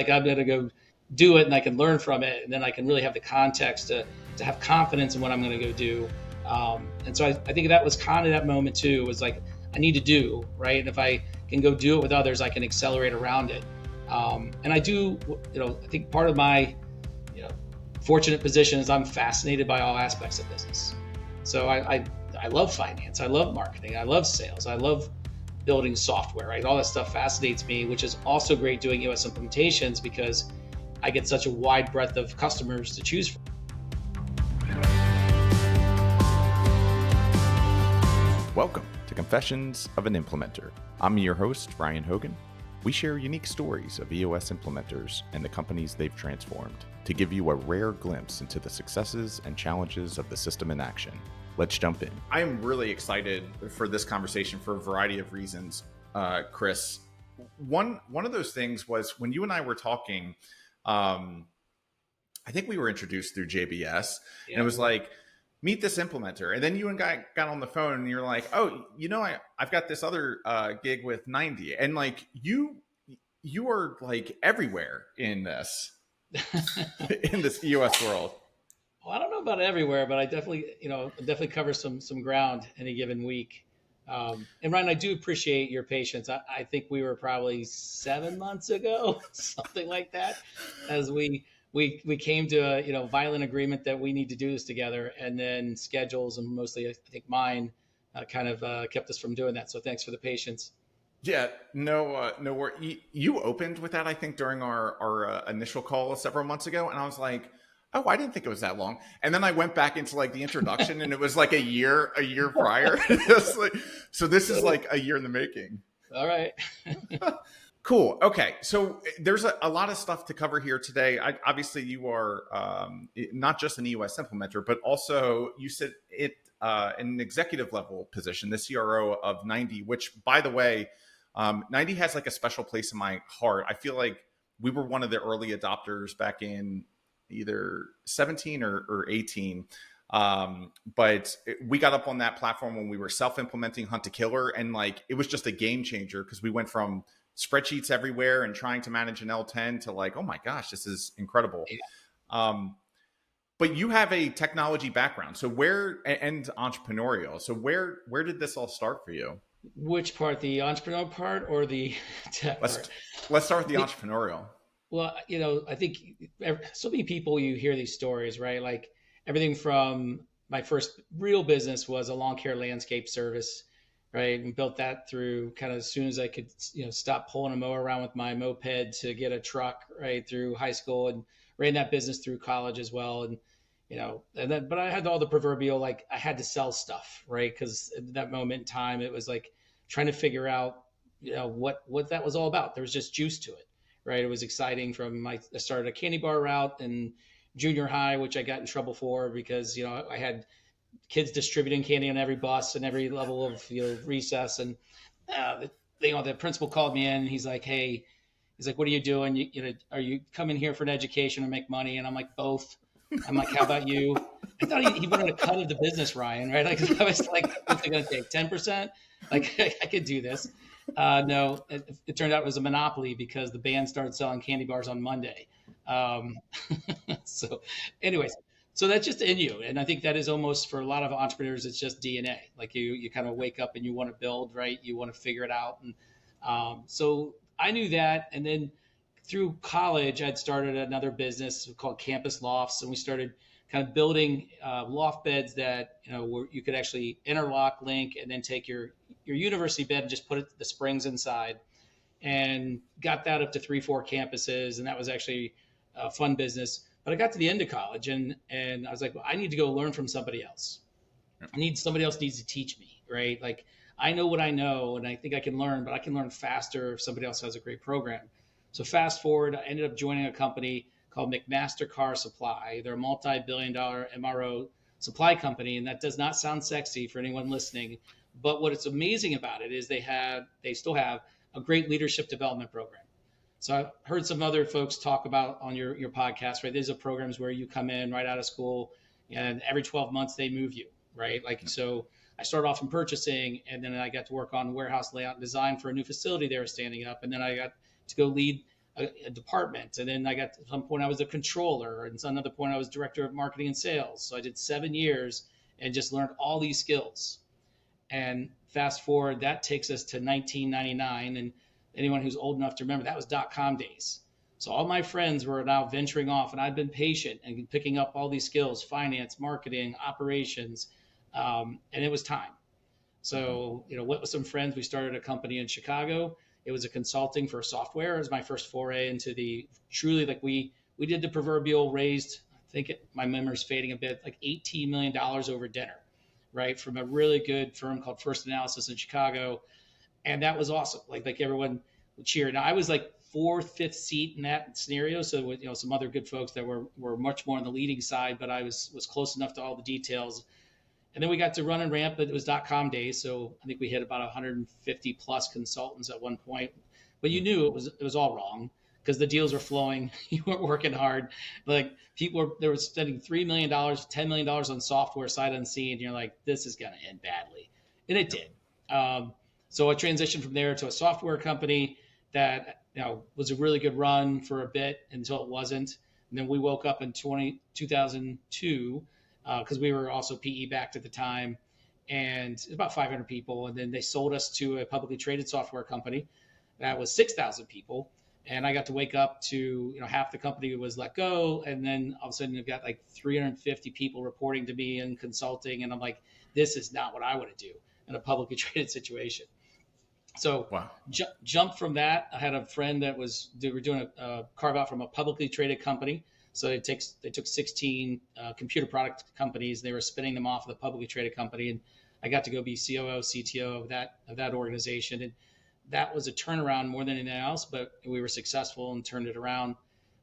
like I'm going to go do it and I can learn from it. And then I can really have the context to have confidence in what I'm going to go do. And so I think that was kind of that moment too, was like, I need to do, right? And if I can go do it with others, I can accelerate around it. And I do, I think part of my, fortunate position is I'm fascinated by all aspects of business. So I love finance. I love marketing. I love sales. I love building software, right? All that stuff fascinates me, which is also great doing EOS implementations because I get such a wide breadth of customers to choose from. Welcome to Confessions of an Implementer. I'm your host, Ryan Hogan. We share unique stories of EOS implementers and the companies they've transformed to give you a rare glimpse into the successes and challenges of the system in action. Let's jump in. I am really excited for this conversation for a variety of reasons, Kris. One of those things was when you and I were talking, I think we were introduced through JBS, and it was like, meet this implementer. And then you and Guy got on the phone and you're like, oh, I've got this other gig with 90. And like, you are like everywhere in this, in this EOS world. Well, I don't know about everywhere, but I definitely cover some ground any given week. And Ryan, I do appreciate your patience. I think we were probably 7 months ago, something like that, as we came to a violent agreement that we need to do this together, and then schedules and mostly I think mine kind of kept us from doing that. So thanks for the patience. Yeah, no worry. You opened with that, I think, during our initial call several months ago, and I was like, oh, I didn't think it was that long. And then I went back into like the introduction, and it was like a year prior. So this is like a year in the making. All right. Cool. Okay. So there's a lot of stuff to cover here today. Obviously, you are not just an EOS implementer, but also you sit in an executive level position, the CRO of 90, which, by the way, 90 has like a special place in my heart. I feel like we were one of the early adopters back in either 17 or 18. But we got up on that platform when we were self-implementing Hunt to Killer. And like, it was just a game changer because we went from spreadsheets everywhere and trying to manage an L10 to like, oh my gosh, this is incredible. Yeah. But you have a technology background, and entrepreneurial. So where did this all start for you? Which part, the entrepreneurial part or the tech part? Let's start with the entrepreneurial. Well, I think so many people, you hear these stories, right? Like everything from my first real business was a lawn care landscape service, right? And built that through kind of as soon as I could, stop pulling a mower around with my moped to get a truck, right, through high school, and ran that business through college as well. And, but I had all the proverbial, like I had to sell stuff, right? Because at that moment in time, it was like trying to figure out, what that was all about. There was just juice to it, right? It was exciting I started a candy bar route in junior high, which I got in trouble for because, I had kids distributing candy on every bus and every level of recess. And the principal called me in. He's like, hey, what are you doing? Are you coming here for an education or make money? And I'm like, both. I'm like, how about you? I thought he wanted a cut of the business, Ryan, right? Like I was like, what's it going to take? 10%? Like I could do this. No, it turned out it was a monopoly because the band started selling candy bars on Monday. So anyways, so that's just in you. And I think that is almost for a lot of entrepreneurs, it's just DNA. Like you kind of wake up and you want to build, right? You want to figure it out. And so I knew that. And then through college, I'd started another business called Campus Lofts. And we started kind of building loft beds that, where you could actually interlock, link, and then take your university bed and just put the springs inside, and got that up to 3-4 campuses. And that was actually a fun business. But I got to the end of college and I was like, well, I need to go learn from somebody else. Somebody else needs to teach me, right? Like I know what I know and I think I can learn, but I can learn faster if somebody else has a great program. So fast forward, I ended up joining a company called McMaster Car Supply. They're a multi-billion-dollar MRO supply company, and that does not sound sexy for anyone listening. But what is amazing about it is they still have a great leadership development program. So I've heard some other folks talk about on your podcast, right? These are programs where you come in right out of school and every 12 months they move you, right? Like, so I started off in purchasing and then I got to work on warehouse layout and design for a new facility they were standing up. And then I got to go lead a department. And then I got to some point I was a controller, and some other point I was director of marketing and sales. So I did 7 years and just learned all these skills. And fast forward, that takes us to 1999. And anyone who's old enough to remember, that was .com days. So all my friends were now venturing off, and I'd been patient and picking up all these skills: finance, marketing, operations, and it was time. So, went with some friends. We started a company in Chicago. It was a consulting for software. It was my first foray into the truly, like, we did the proverbial raised, I think my memory's fading a bit, like $18 million over dinner, right? From a really good firm called First Analysis in Chicago. And that was awesome. Like everyone would cheer. Now I was like fourth, fifth seat in that scenario. So with, some other good folks that were much more on the leading side, but I was close enough to all the details. And then we got to run and ramp, but it was .com days. So I think we hit about 150 plus consultants at one point, but you knew it was all wrong because the deals were flowing. You weren't working hard. Like they were spending $3 million, $10 million on software sight unseen. And you're like, this is going to end badly. And it did. So I transitioned from there to a software company that, was a really good run for a bit until it wasn't. And then we woke up in 2002, because we were also PE backed at the time, and about 500 people. And then they sold us to a publicly traded software company that was 6,000 people. And I got to wake up to, half the company was let go. And then all of a sudden you've got like 350 people reporting to me in consulting. And I'm like, this is not what I want to do in a publicly traded situation. So wow. Jumped from that. I had a friend they were doing a carve out from a publicly traded company. So they took 16 computer product companies. They were spinning them off of the publicly traded company, and I got to go be COO, CTO of that organization. And that was a turnaround more than anything else, but we were successful and turned it around.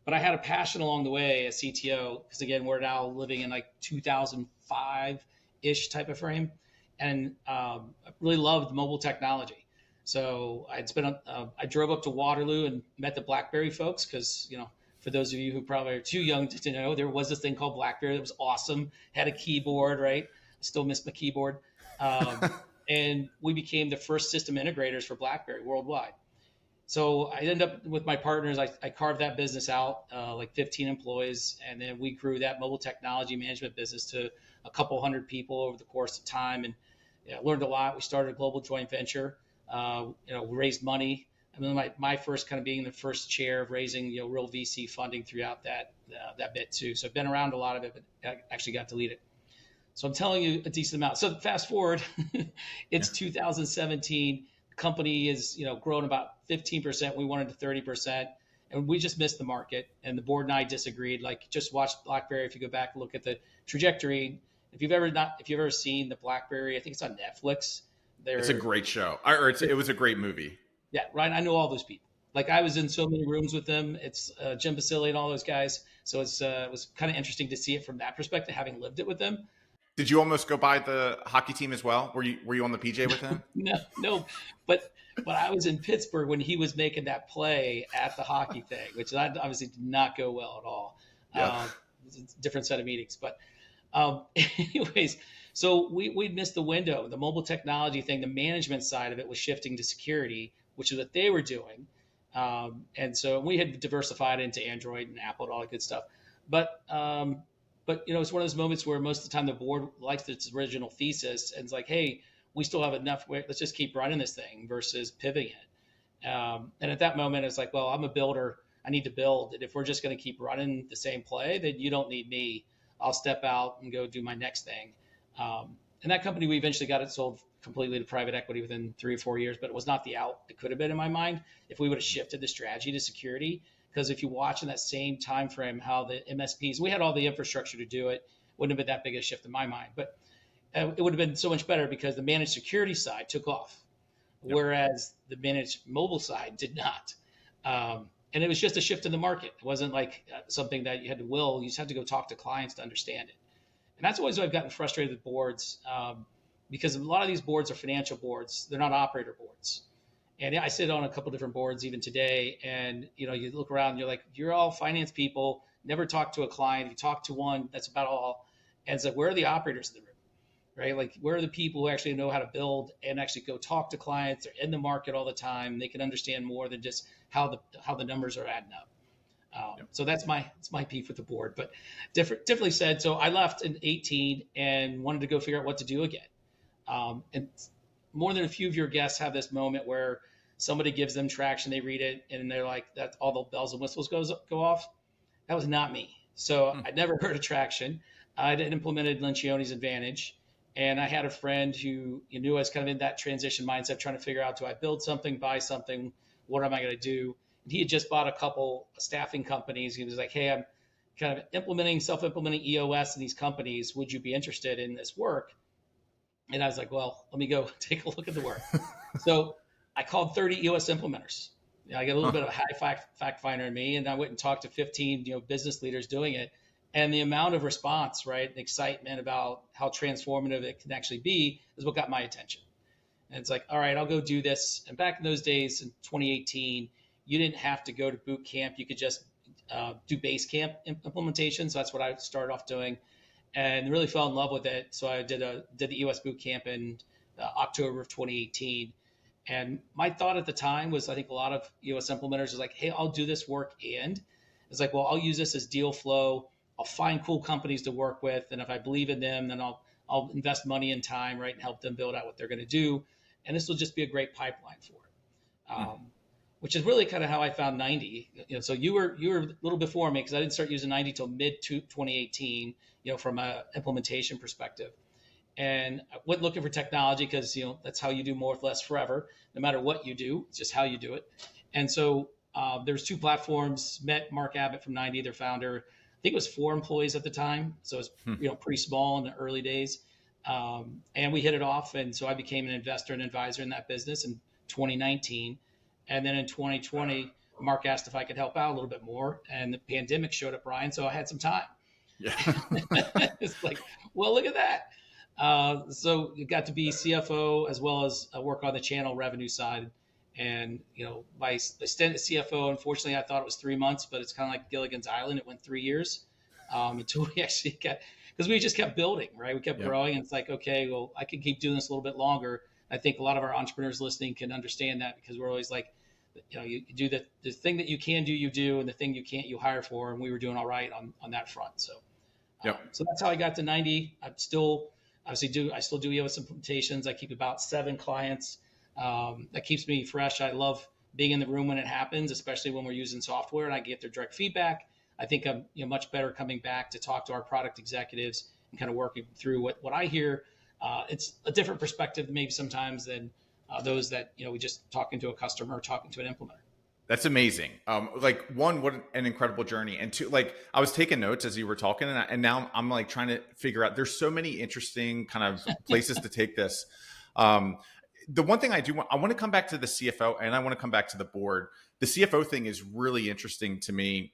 But I had a passion along the way as CTO, because again, we're now living in like 2005-ish type of frame, and I really loved mobile technology. So I drove up to Waterloo and met the BlackBerry folks, because for those of you who probably are too young to know, there was this thing called BlackBerry that was awesome. Had a keyboard, right? I still miss my keyboard. And we became the first system integrators for BlackBerry worldwide. So I ended up with my partners. I carved that business out, like 15 employees, and then we grew that mobile technology management business to a couple hundred people over the course of time, and learned a lot. We started a global joint venture. Raised money. I mean, my first kind of being the first chair of raising, real VC funding throughout that bit too. So I've been around a lot of it, but I actually got to lead it. So I'm telling you a decent amount. So fast forward, it's 2017. The company is, grown about 15%. We wanted to 30%, and we just missed the market. And the board and I disagreed. Like, just watch BlackBerry. If you go back and look at the trajectory, if you've ever seen the BlackBerry, I think it's on Netflix. It's a great show. It was a great movie. Yeah, right. I know all those people. Like, I was in so many rooms with them. It's Jim Basile and all those guys. So it was kind of interesting to see it from that perspective, having lived it with them. Did you almost go by the hockey team as well? Were you on the PJ with him? No. But I was in Pittsburgh when he was making that play at the hockey thing, which obviously did not go well at all. Yeah. It's a different set of meetings. But anyways, so we missed the window. The mobile technology thing, the management side of it was shifting to security, which is what they were doing. And so we had diversified into Android and Apple and all that good stuff. But it's one of those moments where most of the time the board likes its original thesis and it's like, hey, we still have enough. Let's just keep running this thing versus pivoting it. And at that moment, it's like, well, I'm a builder. I need to build. And if we're just going to keep running the same play, then you don't need me. I'll step out and go do my next thing. And that company, we eventually got it sold completely to private equity within 3 or 4 years, but it was not the out it could have been in my mind if we would have shifted the strategy to security. Because if you watch in that same time frame how the MSPs, we had all the infrastructure to do it, wouldn't have been that big a shift in my mind. But it would have been so much better because the managed security side took off, whereas the managed mobile side did not. And it was just a shift in the market. It wasn't like something that you had to will. You just had to go talk to clients to understand it. And that's always why I've gotten frustrated with boards, because a lot of these boards are financial boards. They're not operator boards. And I sit on a couple different boards even today. And, you look around and you're like, you're all finance people, never talk to a client. You talk to one, that's about all. And it's like, where are the operators in the room, right? Like, where are the people who actually know how to build and actually go talk to clients? They're in the market all the time. They can understand more than just how the numbers are adding up. So that's my beef with the board, but differently said. So I left in 18 and wanted to go figure out what to do again. And more than a few of your guests have this moment where somebody gives them traction, they read it, and they're like, that all the bells and whistles go off. That was not me. So I'd never heard of traction. I'd implemented Lencioni's Advantage, and I had a friend who you knew I was kind of in that transition mindset, trying to figure out, do I build something, buy something? What am I going to do? And he had just bought a couple staffing companies. He was like, hey, I'm kind of self-implementing EOS in these companies. Would you be interested in this work? And I was like, well, let me go take a look at the work. So I called 30 EOS implementers. I got a little bit of a high fact finder in me, and I went and talked to 15 business leaders doing it. And the amount of response, right, and excitement about how transformative it can actually be is what got my attention. And it's like, all right, I'll go do this. And back in those days, in 2018, you didn't have to go to boot camp. You could just do base camp implementation. So that's what I started off doing, and really fell in love with it. So I did the EOS boot camp in October of 2018. And my thought at the time was, I think a lot of EOS implementers is like, hey, I'll do this work. And it's like, well, I'll use this as deal flow. I'll find cool companies to work with. And if I believe in them, then I'll invest money and time, right, and help them build out what they're going to do. And this will just be a great pipeline for it. Which is really kind of how I found 90. So you were a little before me, because I didn't start using 90 till mid 2018, from a implementation perspective. And I went looking for technology because, that's how you do more with less forever, no matter what you do. It's just how you do it. And so there's two platforms. Met Mark Abbott from 90, their founder. I think it was 4 employees at the time. So it was pretty small in the early days. And we hit it off. And so I became an investor and advisor in that business in 2019. And then in 2020, Mark asked if I could help out a little bit more. And the pandemic showed up, Brian. So I had some time. Yeah. It's like, well, look at that. So you got to be CFO as well as work on the channel revenue side. And, my stint as CFO, unfortunately, I thought it was 3 months, but it's kind of like Gilligan's Island. It went 3 years until we actually because we just kept building, right? We kept growing. And it's like, okay, well, I can keep doing this a little bit longer. I think a lot of our entrepreneurs listening can understand that, because we're always like, you do the thing that you can do, you do, and the thing you can't, you hire for. And we were doing all right on that front. So, so that's how I got to 90. I still do EOS implementations. I keep about 7 clients. That keeps me fresh. I love being in the room when it happens, especially when we're using software and I get their direct feedback. I think I'm much better coming back to talk to our product executives and kind of working through what I hear. It's a different perspective maybe sometimes than those that, we just talking to a customer or talking to an implementer. That's amazing. One, what an incredible journey. And two, I was taking notes as you were talking, and now I'm like trying to figure out, there's so many interesting kind of places to take this. The one thing I want to come back to the CFO, and I want to come back to the board. The CFO thing is really interesting to me,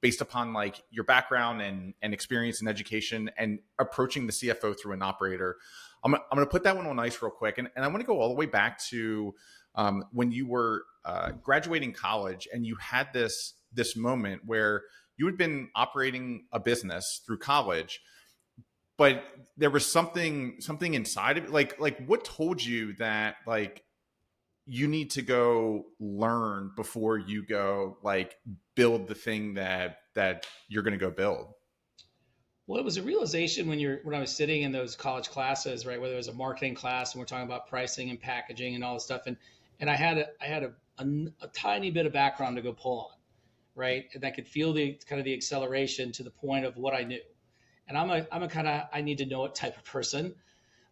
based upon like your background and experience and education and approaching the CFO through an operator. I'm going to put that one on ice real quick. And I want to go all the way back to when you were graduating college, and you had this moment where you had been operating a business through college, but there was something inside of it. Like what told you that you need to go learn before you go build the thing that you're going to go build? Well, it was a realization when I was sitting in those college classes, right? Whether it was a marketing class and we're talking about pricing and packaging and all this stuff. And I had a tiny bit of background to go pull on, right? And I could feel the acceleration to the point of what I knew. And I'm a kind of, I need to know it type of person.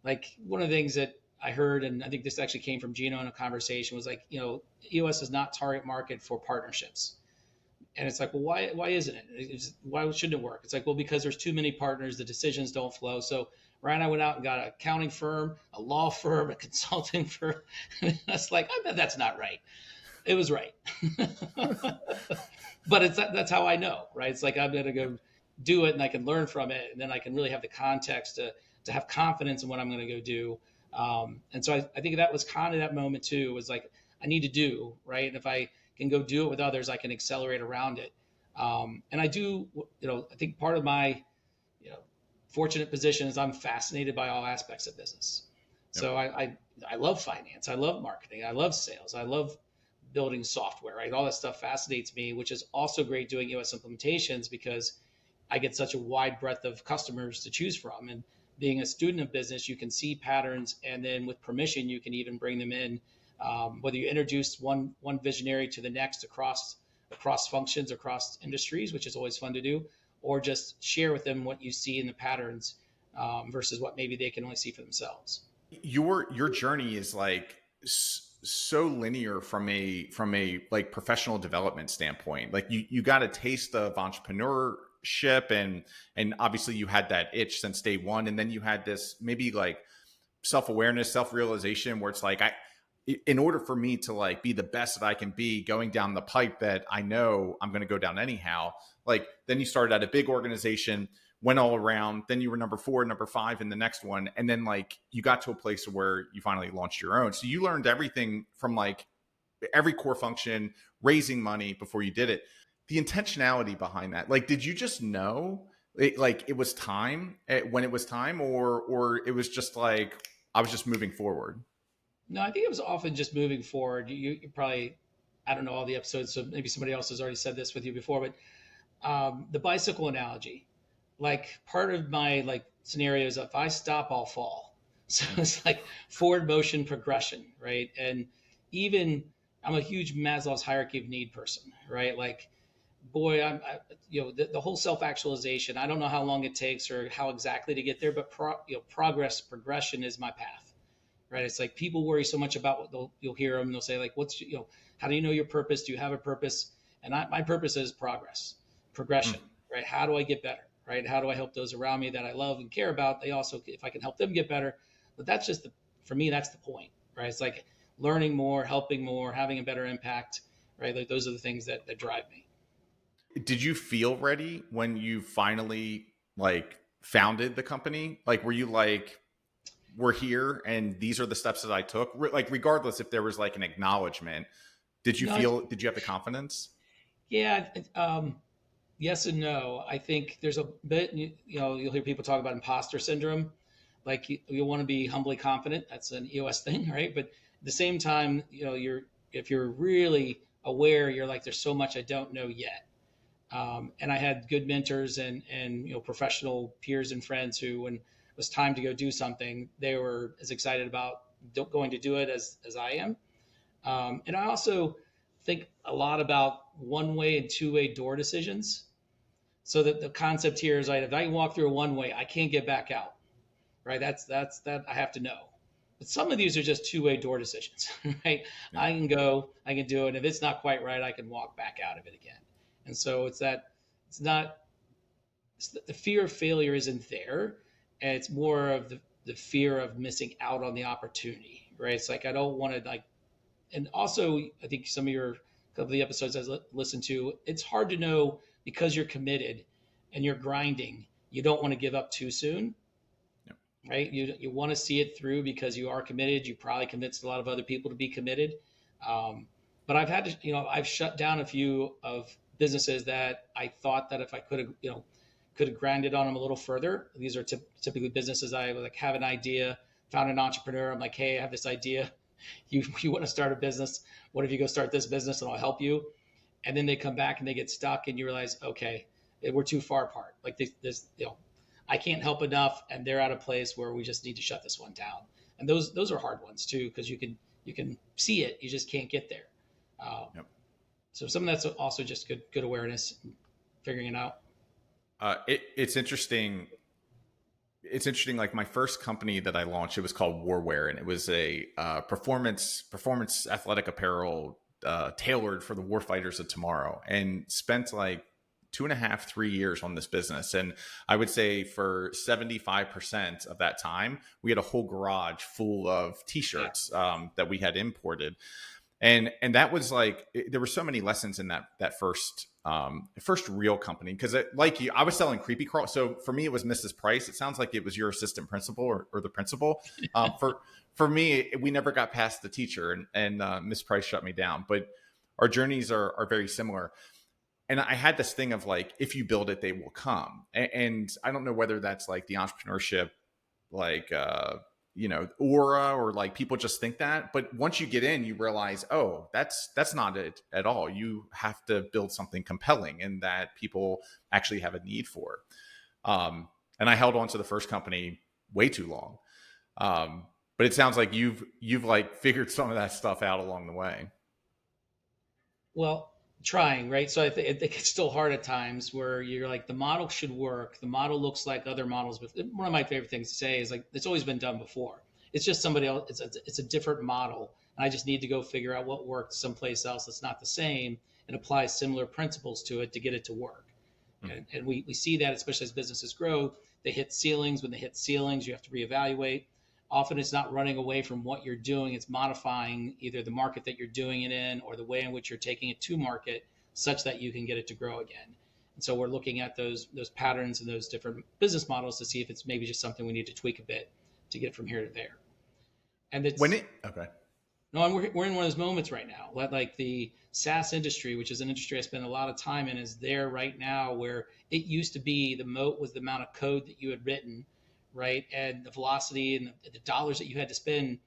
Like one of the things that I heard, and I think this actually came from Gino in a conversation, was like, EOS is not target market for partnerships. And it's like, well, why isn't it? Why shouldn't it work? It's like, well, because there's too many partners, the decisions don't flow. So Ryan and I went out and got an accounting firm, a law firm, a consulting firm. And I was like, I bet that's not right. It was right. But that's how I know, right? It's like, I'm going to go do it and I can learn from it. And then I can really have the context to have confidence in what I'm going to go do. And so I think that was kind of that moment too, was like, I need to do, right? And if I can go do it with others, I can accelerate around it. And I do, I think part of my, fortunate position is I'm fascinated by all aspects of business. Yep. So I love finance. I love marketing. I love sales. I love building software, right? All that stuff fascinates me, which is also great doing EOS implementations because I get such a wide breadth of customers to choose from. And being a student of business, you can see patterns, and then with permission, you can even bring them in. Whether you introduce one visionary to the next across functions, across industries, which is always fun to do, or just share with them what you see in the patterns versus what maybe they can only see for themselves. Your journey is like so linear from a like professional development standpoint. Like you got a taste of entrepreneurship, and obviously you had that itch since day one, and then you had this maybe like self-awareness, self-realization where it's like, in order for me to like be the best that I can be going down the pipe that I know I'm going to go down anyhow, like then you started at a big organization, went all around, then you were number 4, number 5 in the next one, and then like you got to a place where you finally launched your own. So you learned everything from like every core function, raising money before you did it. The intentionality behind that, like, did you just know like it was time when it was time, or it was just like I was just moving forward? No, I think it was often just moving forward. You probably, I don't know all the episodes, so maybe somebody else has already said this with you before, but the bicycle analogy, like part of my like scenario is if I stop, I'll fall. So it's like forward motion progression, right? And even I'm a huge Maslow's hierarchy of need person, right? Like, boy, the whole self actualization. I don't know how long it takes or how exactly to get there, but progress, progression is my path, right? It's like people worry so much about what you'll hear them. They'll say like, how do you know your purpose? Do you have a purpose? And my purpose is progress, progression, right? How do I get better, right? How do I help those around me that I love and care about? They also, if I can help them get better, but that's just for me, that's the point, right? It's like learning more, helping more, having a better impact, right? Like those are the things that drive me. Did you feel ready when you finally like founded the company? Like, were you like, we're here and these are the steps that I took? Like, regardless if there was like an acknowledgement, No, did you have the confidence? yeah, yes and no. I think there's a bit, you'll hear people talk about imposter syndrome. Like you want to be humbly confident. That's an EOS thing, right? But at the same time, if you're really aware, you're like, there's so much I don't know yet. And I had good mentors and professional peers and friends who, when it was time to go do something, they were as excited about going to do it as I am. And I also think a lot about one-way and two-way door decisions. So that the concept here is like, if I can walk through a one-way, I can't get back out, right? That's that I have to know. But some of these are just two-way door decisions, right? Yeah. I can go, I can do it. If it's not quite right, I can walk back out of it again. And so it's not, the fear of failure isn't there. And it's more of the fear of missing out on the opportunity, right? It's like, I don't want to like, and also I think some of your couple of the episodes I listened to, it's hard to know because you're committed and you're grinding. You don't want to give up too soon, right? You want to see it through because you are committed. You probably convinced a lot of other people to be committed. But I've had to, I've shut down a few of businesses that I thought that if I could have grinded on them a little further. These are typically businesses I like have an idea, found an entrepreneur. I'm like, hey, I have this idea. You want to start a business? What if you go start this business and I'll help you? And then they come back and they get stuck, and you realize, okay, we're too far apart. Like this, I can't help enough, and they're at a place where we just need to shut this one down. And those are hard ones too, because you can see it, you just can't get there. Yep. So some of that's also just good awareness, figuring it out. It's interesting. It's interesting. Like my first company that I launched, it was called Warwear, and it was a performance athletic apparel tailored for the warfighters of tomorrow. And spent like 2.5, 3 years on this business. And I would say for 75% of that time, we had a whole garage full of t-shirts that we had imported. And that was like, there were so many lessons in that first real company. Cause like you, I was selling creepy crawl. So for me, it was Mrs. Price. It sounds like it was your assistant principal or the principal. For me, we never got past the teacher, and Miss Price shut me down, but our journeys are very similar. And I had this thing of like, if you build it, they will come. And I don't know whether that's like the entrepreneurship, like, aura, or like people just think that. But once you get in, you realize, oh, that's not it at all. You have to build something compelling and that people actually have a need for. And I held on to the first company way too long. But it sounds like you've like figured some of that stuff out along the way. Well, trying, right? So I think it's still hard at times where you're like, the model should work. The model looks like other models. But one of my favorite things to say is like, it's always been done before. It's just somebody else. It's a different model. And I just need to go figure out what worked someplace else that's not the same and apply similar principles to it to get it to work. And we see that, especially as businesses grow, they hit ceilings. When they hit ceilings, you have to reevaluate. Often it's not running away from what you're doing. It's modifying either the market that you're doing it in or the way in which you're taking it to market such that you can get it to grow again. And so we're looking at those patterns and those different business models to see if it's maybe just something we need to tweak a bit to get from here to there. And it's okay. No, and we're in one of those moments right now. Like the SaaS industry, which is an industry I spend a lot of time in, is there right now where it used to be the moat was the amount of code that you had written, right? And the velocity and the dollars that you had to spend.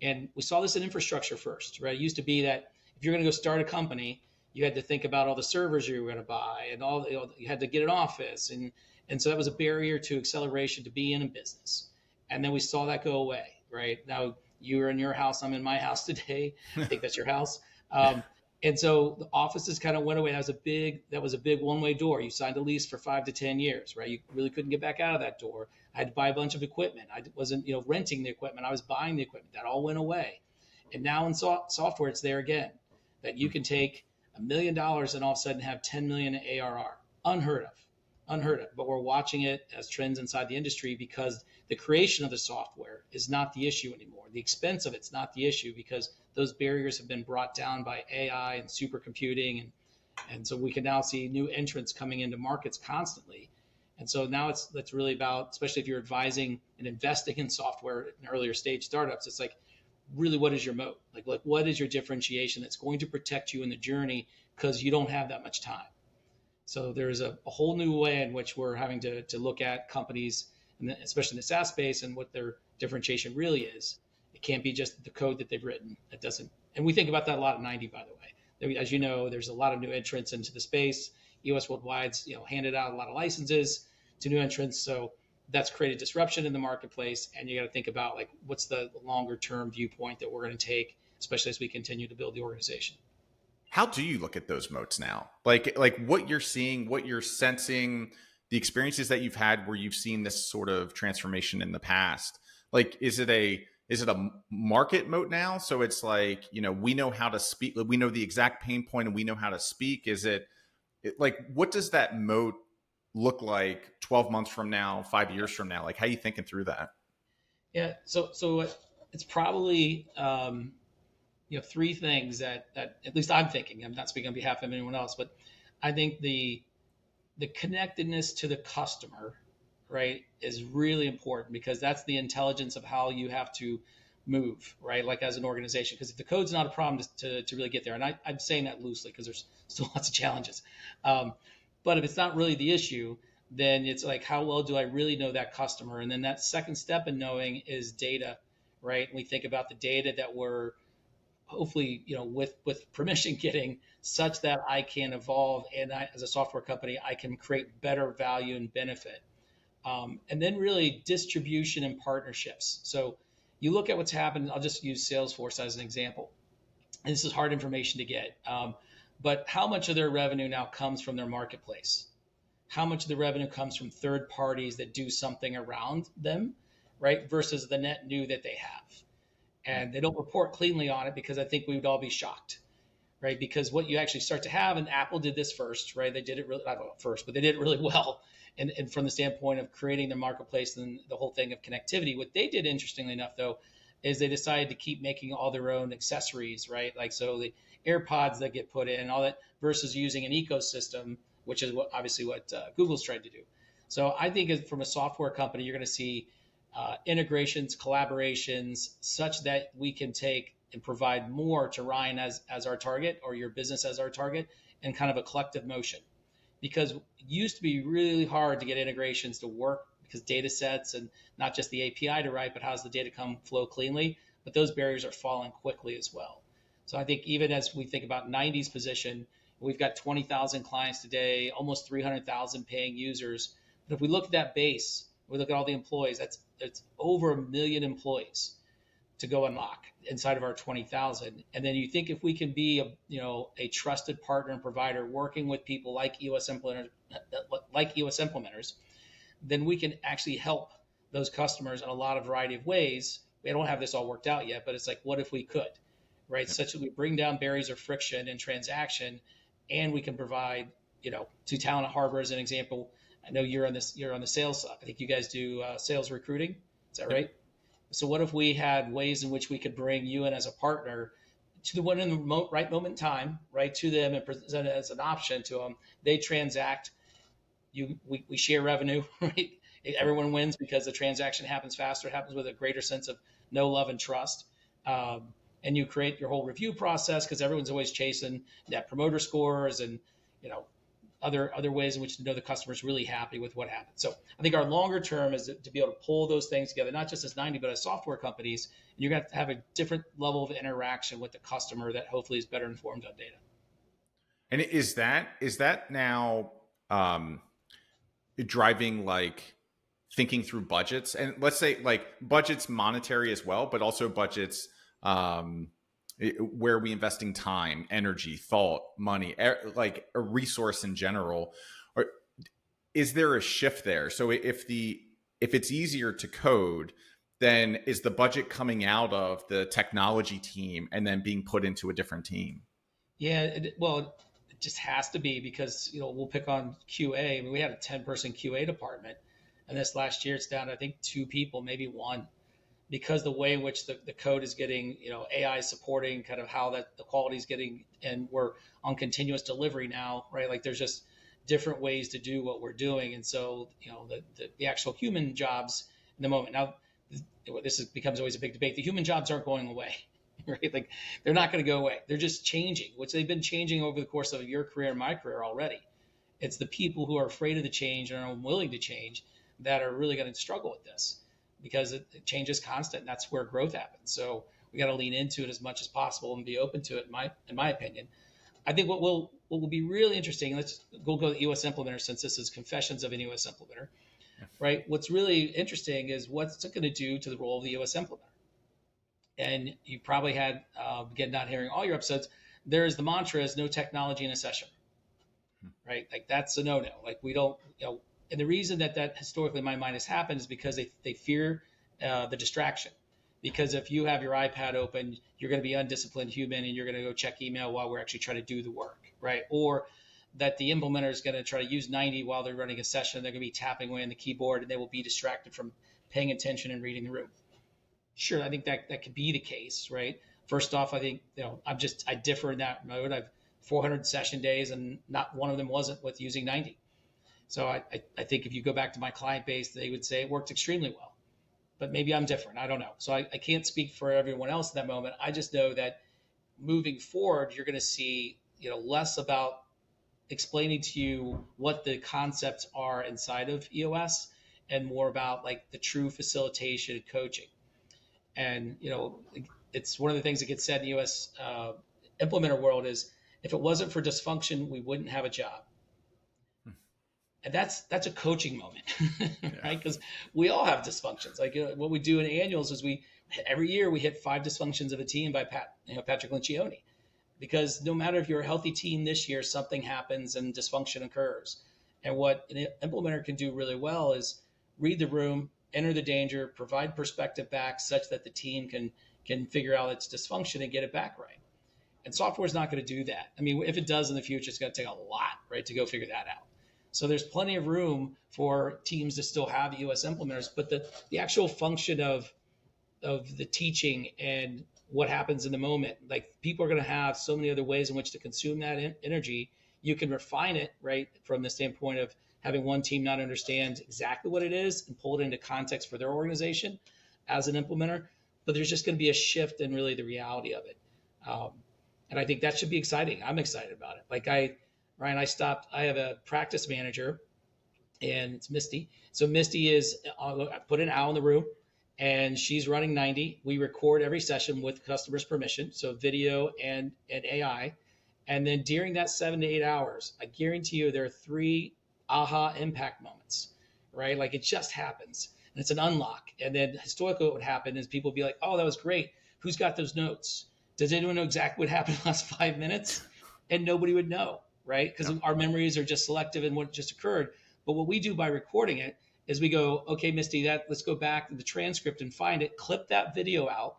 And we saw this in infrastructure first, right? It used to be that if you're going to go start a company, you had to think about all the servers you were going to buy and you had to get an office. And so that was a barrier to acceleration to be in a business. And then we saw that go away, right? Now, you're in your house. I'm in my house today. I think that's your house. And so the offices kind of went away. That was a big one-way door. You signed a lease for 5 to 10 years, right? You really couldn't get back out of that door. I had to buy a bunch of equipment. I wasn't, renting the equipment. I was buying the equipment. That all went away. And now in software, it's there again, that you can take $1 million and all of a sudden have 10 million in ARR. Unheard of. But we're watching it as trends inside the industry because the creation of the software is not the issue anymore. The expense of it's not the issue because those barriers have been brought down by AI and supercomputing. And so we can now see new entrants coming into markets constantly. And so now it's really about, especially if you're advising and investing in software in earlier stage startups, it's like, really, what is your moat? Like what is your differentiation that's going to protect you in the journey because you don't have that much time? So there's a whole new way in which we're having to look at companies, and especially in the SaaS space, and what their differentiation really is. It can't be just the code that they've written. It doesn't. And we think about that a lot at 90, by the way. As you know, there's a lot of new entrants into the space. EOS Worldwide's handed out a lot of licenses to new entrants. So that's created disruption in the marketplace. And you got to think about like what's the longer term viewpoint that we're going to take, especially as we continue to build the organization. How do you look at those moats now? Like what you're seeing, what you're sensing, the experiences that you've had where you've seen this sort of transformation in the past. Like, is it a market moat now? So it's like, we know how to speak, we know the exact pain point and we know how to speak. Is it like, what does that moat look like 12 months from now, 5 years from now? Like, how are you thinking through that? Yeah. So it's probably, three things that at least I'm thinking. I'm not speaking on behalf of anyone else, but I think the connectedness to the customer, right, is really important because that's the intelligence of how you have to move, right? Like as an organization, because if the code's not a problem to really get there, and I'm saying that loosely because there's still lots of challenges. But if it's not really the issue, then it's like, how well do I really know that customer? And then that second step in knowing is data, right? And we think about the data that we're hopefully, with permission getting such that I can evolve and as a software company, I can create better value and benefit. And then really distribution and partnerships. So you look at what's happened. I'll just use Salesforce as an example. And this is hard information to get. But how much of their revenue now comes from their marketplace? How much of the revenue comes from third parties that do something around them, right? Versus the net new that they have. And they don't report cleanly on it because I think we would all be shocked, right? Because what you actually start to have, and Apple did this first, right? They did it really, I don't know first, but they did it really well. And from the standpoint of creating the marketplace and the whole thing of connectivity, what they did, interestingly enough, though, is they decided to keep making all their own accessories, right? Like, so the AirPods that get put in and all that versus using an ecosystem, which is obviously what Google's tried to do. So I think from a software company, you're going to see integrations, collaborations, such that we can take and provide more to Ryan as our target or your business as our target and kind of a collective motion. Because it used to be really hard to get integrations to work because data sets and not just the API to write, but how's the data come flow cleanly. But those barriers are falling quickly as well. So I think even as we think about 90's position, we've got 20,000 clients today, almost 300,000 paying users. But if we look at that base, we look at all the employees, that's over 1 million employees to go unlock inside of our 20,000. And then you think if we can be a trusted partner and provider working with people like EOS implementers, then we can actually help those customers in a lot of variety of ways. We don't have this all worked out yet, but it's like, what if we could, right? Such that we bring down barriers of friction and transaction, and we can provide, to Talent Harbor as an example. I know you're on the sales side. I think you guys do sales recruiting. Is that right? So what if we had ways in which we could bring you in as a partner to the one in the right moment in time, right, to them and present it as an option to them. They transact. We share revenue, right? Everyone wins because the transaction happens faster. It happens with a greater sense of know, love, and trust. And you create your whole review process because everyone's always chasing net promoter scores and, other ways in which to know the customer's really happy with what happened. So I think our longer term is to be able to pull those things together, not just as 90, but as software companies. And you're going to have a different level of interaction with the customer that hopefully is better informed on data. And is that now driving like thinking through budgets, and let's say like budgets monetary as well, but also budgets where are we investing time, energy, thought, money, like a resource in general? Or is there a shift there? So if it's easier to code, then is the budget coming out of the technology team and then being put into a different team? Yeah, it just has to be because, we'll pick on QA. I mean, we had a 10-person QA department, and this last year it's down to, I think, 2 people, maybe 1. Because the way in which the code is getting, AI supporting kind of how that the quality is getting, and we're on continuous delivery now, right? Like there's just different ways to do what we're doing. And so, the actual human jobs in the moment now, becomes always a big debate. The human jobs aren't going away, right? Like they're not going to go away. They're just changing, which they've been changing over the course of your career and my career already. It's the people who are afraid of the change and are unwilling to change that are really going to struggle with this. Because it changes constant, and that's where growth happens. So we got to lean into it as much as possible and be open to it. In my opinion, I think what will be really interesting. Let's go to EOS Implementer, since this is Confessions of an EOS Implementer, right? What's really interesting is what's it going to do to the role of the EOS Implementer. And you probably had, again, not hearing all your episodes. There's the mantra is no technology in a session, right? Like that's a no-no. Like we don't, and the reason that historically in my mind has happened is because they fear the distraction. Because if you have your iPad open, you're going to be undisciplined human and you're going to go check email while we're actually trying to do the work, right? Or that the implementer is going to try to use 90 while they're running a session. They're going to be tapping away on the keyboard and they will be distracted from paying attention and reading the room. Sure, I think that could be the case, right? First off, I think I differ in that mode. I've 400 session days and not one of them wasn't with using 90. So I think if you go back to my client base, they would say it worked extremely well. But maybe I'm different. I don't know. So I can't speak for everyone else in that moment. I just know that moving forward, you're going to see less about explaining to you what the concepts are inside of EOS and more about like the true facilitation and coaching. And it's one of the things that gets said in the EOS implementer world is if it wasn't for dysfunction, we wouldn't have a job. And that's a coaching moment, right? Because we all have dysfunctions. Like what we do in annuals is every year we hit 5 dysfunctions of a team by Patrick Lencioni. Because no matter if you're a healthy team this year, something happens and dysfunction occurs. And what an implementer can do really well is read the room, enter the danger, provide perspective back such that the team can figure out its dysfunction and get it back right. And software is not going to do that. I mean, if it does in the future, it's going to take a lot, right, to go figure that out. So there's plenty of room for teams to still have EOS implementers, but the actual function of the teaching and what happens in the moment, like people are going to have so many other ways in which to consume that energy. You can refine it, right, from the standpoint of having one team not understand exactly what it is and pull it into context for their organization as an implementer. But there's just going to be a shift in really the reality of it. And I think that should be exciting. I'm excited about it. Like Ryan, I have a practice manager and it's Misty. So Misty is I put an owl in the room, and she's running 90. We record every session with customers' permission, so video and AI. And then during that 7 to 8 hours, I guarantee you there are three aha impact moments, right? Like it just happens, and it's an unlock. And then historically, what would happen is people would be like, "Oh, that was great. Who's got those notes? Does anyone know exactly what happened in the last 5 minutes?" And nobody would know, right? Because our memories are just selective in what just occurred. But what we do by recording it is we go, okay, Misty, let's go back to the transcript and find it, clip that video out,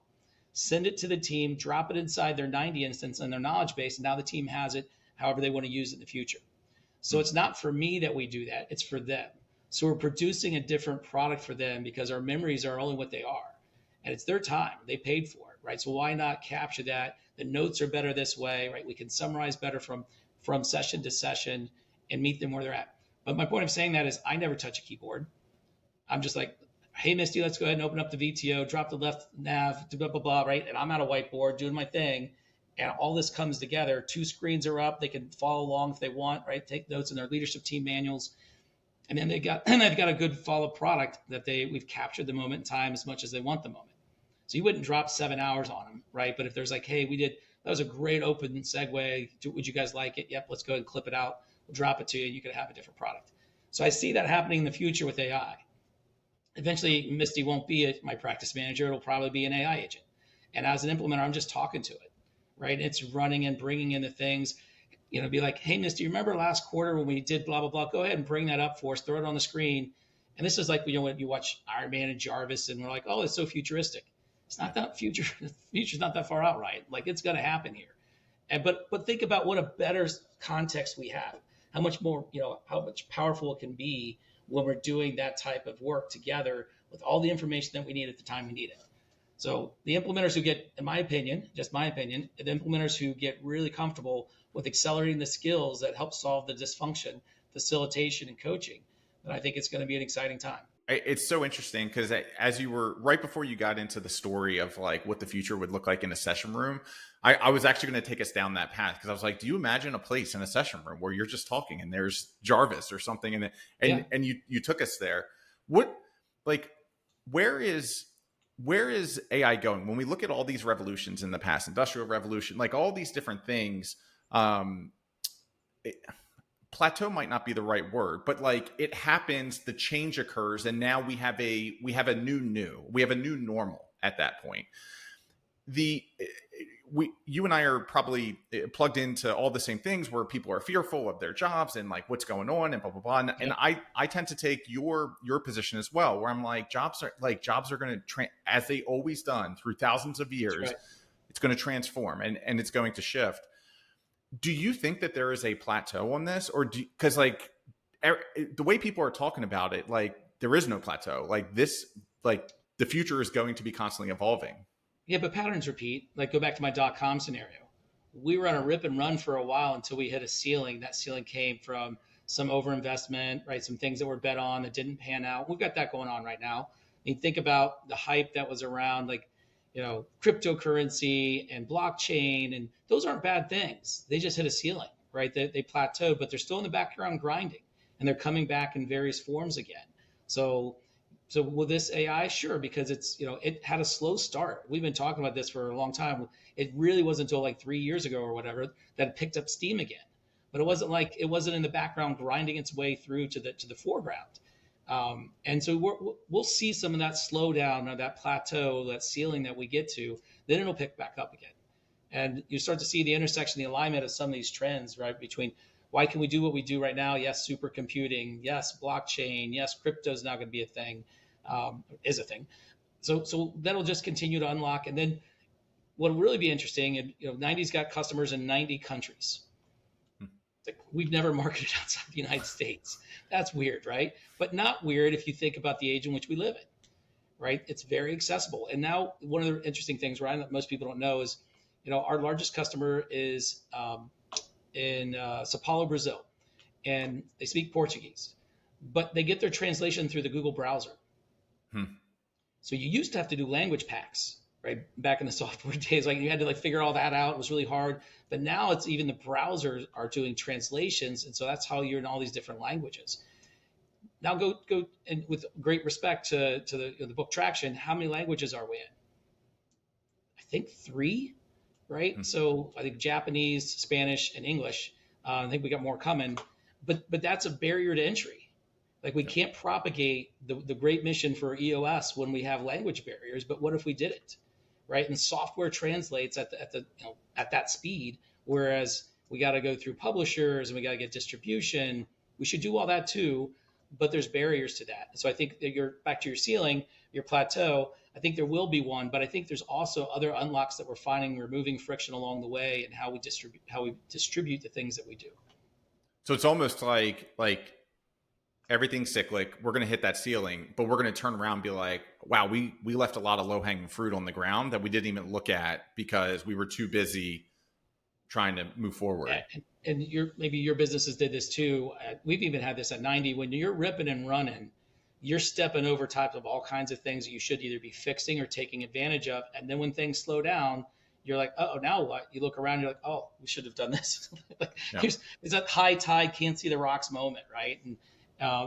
send it to the team, drop it inside their 90 instance and their knowledge base. And now the team has it however they want to use it in the future. So it's not for me that we do that, it's for them. So we're producing a different product for them because our memories are only what they are. And it's their time. They paid for it, right? So why not capture that? The notes are better this way, right? We can summarize better from session to session and meet them where they're at. But my point of saying that is I never touch a keyboard. I'm just like, hey, Misty, let's go ahead and open up the VTO, drop the left nav, blah, blah, blah, right? And I'm at a whiteboard doing my thing. And all this comes together. 2 screens are up. They can follow along if they want, right? Take notes in their leadership team manuals. And then they've got a good follow product that we've captured the moment in time as much as they want the moment. So you wouldn't drop 7 hours on them, right? But if there's like, hey, that was a great open segue. Would you guys like it? Yep, let's go ahead and clip it out. We'll drop it to you. You could have a different product. So I see that happening in the future with AI. Eventually, Misty won't be my practice manager. It'll probably be an AI agent. And as an implementer, I'm just talking to it, right? It's running and bringing in the things, be like, hey, Misty, you remember last quarter when we did blah, blah, blah? Go ahead and bring that up for us. Throw it on the screen. And this is like, when you watch Iron Man and Jarvis and we're like, oh, it's so futuristic. It's not that future. The future's not that far out, right? Like it's going to happen here. But think about what a better context we have. How much more, how much powerful it can be when we're doing that type of work together with all the information that we need at the time we need it. So the implementers who get, in my opinion, just my opinion, the implementers who get really comfortable with accelerating the skills that help solve the dysfunction, facilitation, and coaching, then I think it's going to be an exciting time. It's so interesting because as you were right before you got into the story of like what the future would look like in a session room, I was actually going to take us down that path because I was like, do you imagine a place in a session room where you're just talking and there's Jarvis or something and you took us there. Where is AI going? When we look at all these revolutions in the past, industrial revolution, like all these different things, plateau might not be the right word, but like it happens, the change occurs, and now we have a new normal at that point. You and I are probably plugged into all the same things where people are fearful of their jobs and like what's going on and blah blah blah. And I tend to take your position as well, where I'm like jobs are going to as they always done through thousands of years, right. It's going to transform and it's going to shift. Do you think that there is a plateau on this, or because like the way people are talking about it, like there is no plateau, like the future is going to be constantly evolving. Yeah, but patterns repeat. Like go back to my .com scenario. We were on a rip and run for a while until we hit a ceiling. That ceiling came from some overinvestment, right? Some things that were bet on that didn't pan out. We've got that going on right now. I mean, think about the hype that was around, like, cryptocurrency and blockchain, and those aren't bad things. They just hit a ceiling, right? They plateaued, but they're still in the background grinding, and they're coming back in various forms again. So will this AI? Sure, because it's, it had a slow start. We've been talking about this for a long time. It really wasn't until like 3 years ago or whatever that it picked up steam again. But it wasn't in the background grinding its way through to the foreground. And so we'll see some of that slowdown or that plateau, that ceiling that we get to, then it'll pick back up again. And you start to see the intersection, the alignment of some of these trends, right? Between why can we do what we do right now? Yes, supercomputing. Yes, blockchain. Yes, crypto is now going to be a thing, is a thing. So that'll just continue to unlock. And then what will really be interesting, and 90's got customers in 90 countries. Like we've never marketed outside the United States. That's weird, right? But not weird if you think about the age in which we live in, right? It's very accessible. And now one of the interesting things, Ryan, that most people don't know is, our largest customer is in Sao Paulo, Brazil, and they speak Portuguese, but they get their translation through the Google browser. So you used to have to do language packs, right? Back in the software days, like you had to figure all that out. It was really hard. But now it's even the browsers are doing translations. And so that's how you're in all these different languages. Now go and with great respect to the book Traction, how many languages are we in? I think three, right? Hmm. So I think Japanese, Spanish, and English. I think we got more coming, but that's a barrier to entry. Like we Yep. can't propagate the great mission for EOS when we have language barriers. But what if we did it, right? And software translates at that speed, whereas we got to go through publishers and we got to get distribution. We should do all that too, but there's barriers to that. So I think that you're back to your ceiling, your plateau. I think there will be one, but I think there's also other unlocks that we're finding, removing friction along the way, and how we distribute the things that we do. So it's almost like everything's cyclic. We're going to hit that ceiling, but we're going to turn around and be like, wow, we left a lot of low hanging fruit on the ground that we didn't even look at because we were too busy trying to move forward. Yeah, and maybe your businesses did this too. We've even had this at 90. When you're ripping and running, you're stepping over top of all kinds of things that you should either be fixing or taking advantage of. And then when things slow down, you're like, oh, now what? You look around, you're like, oh, we should have done this. Like, Yeah. It's that high tide, can't see the rocks moment, right? And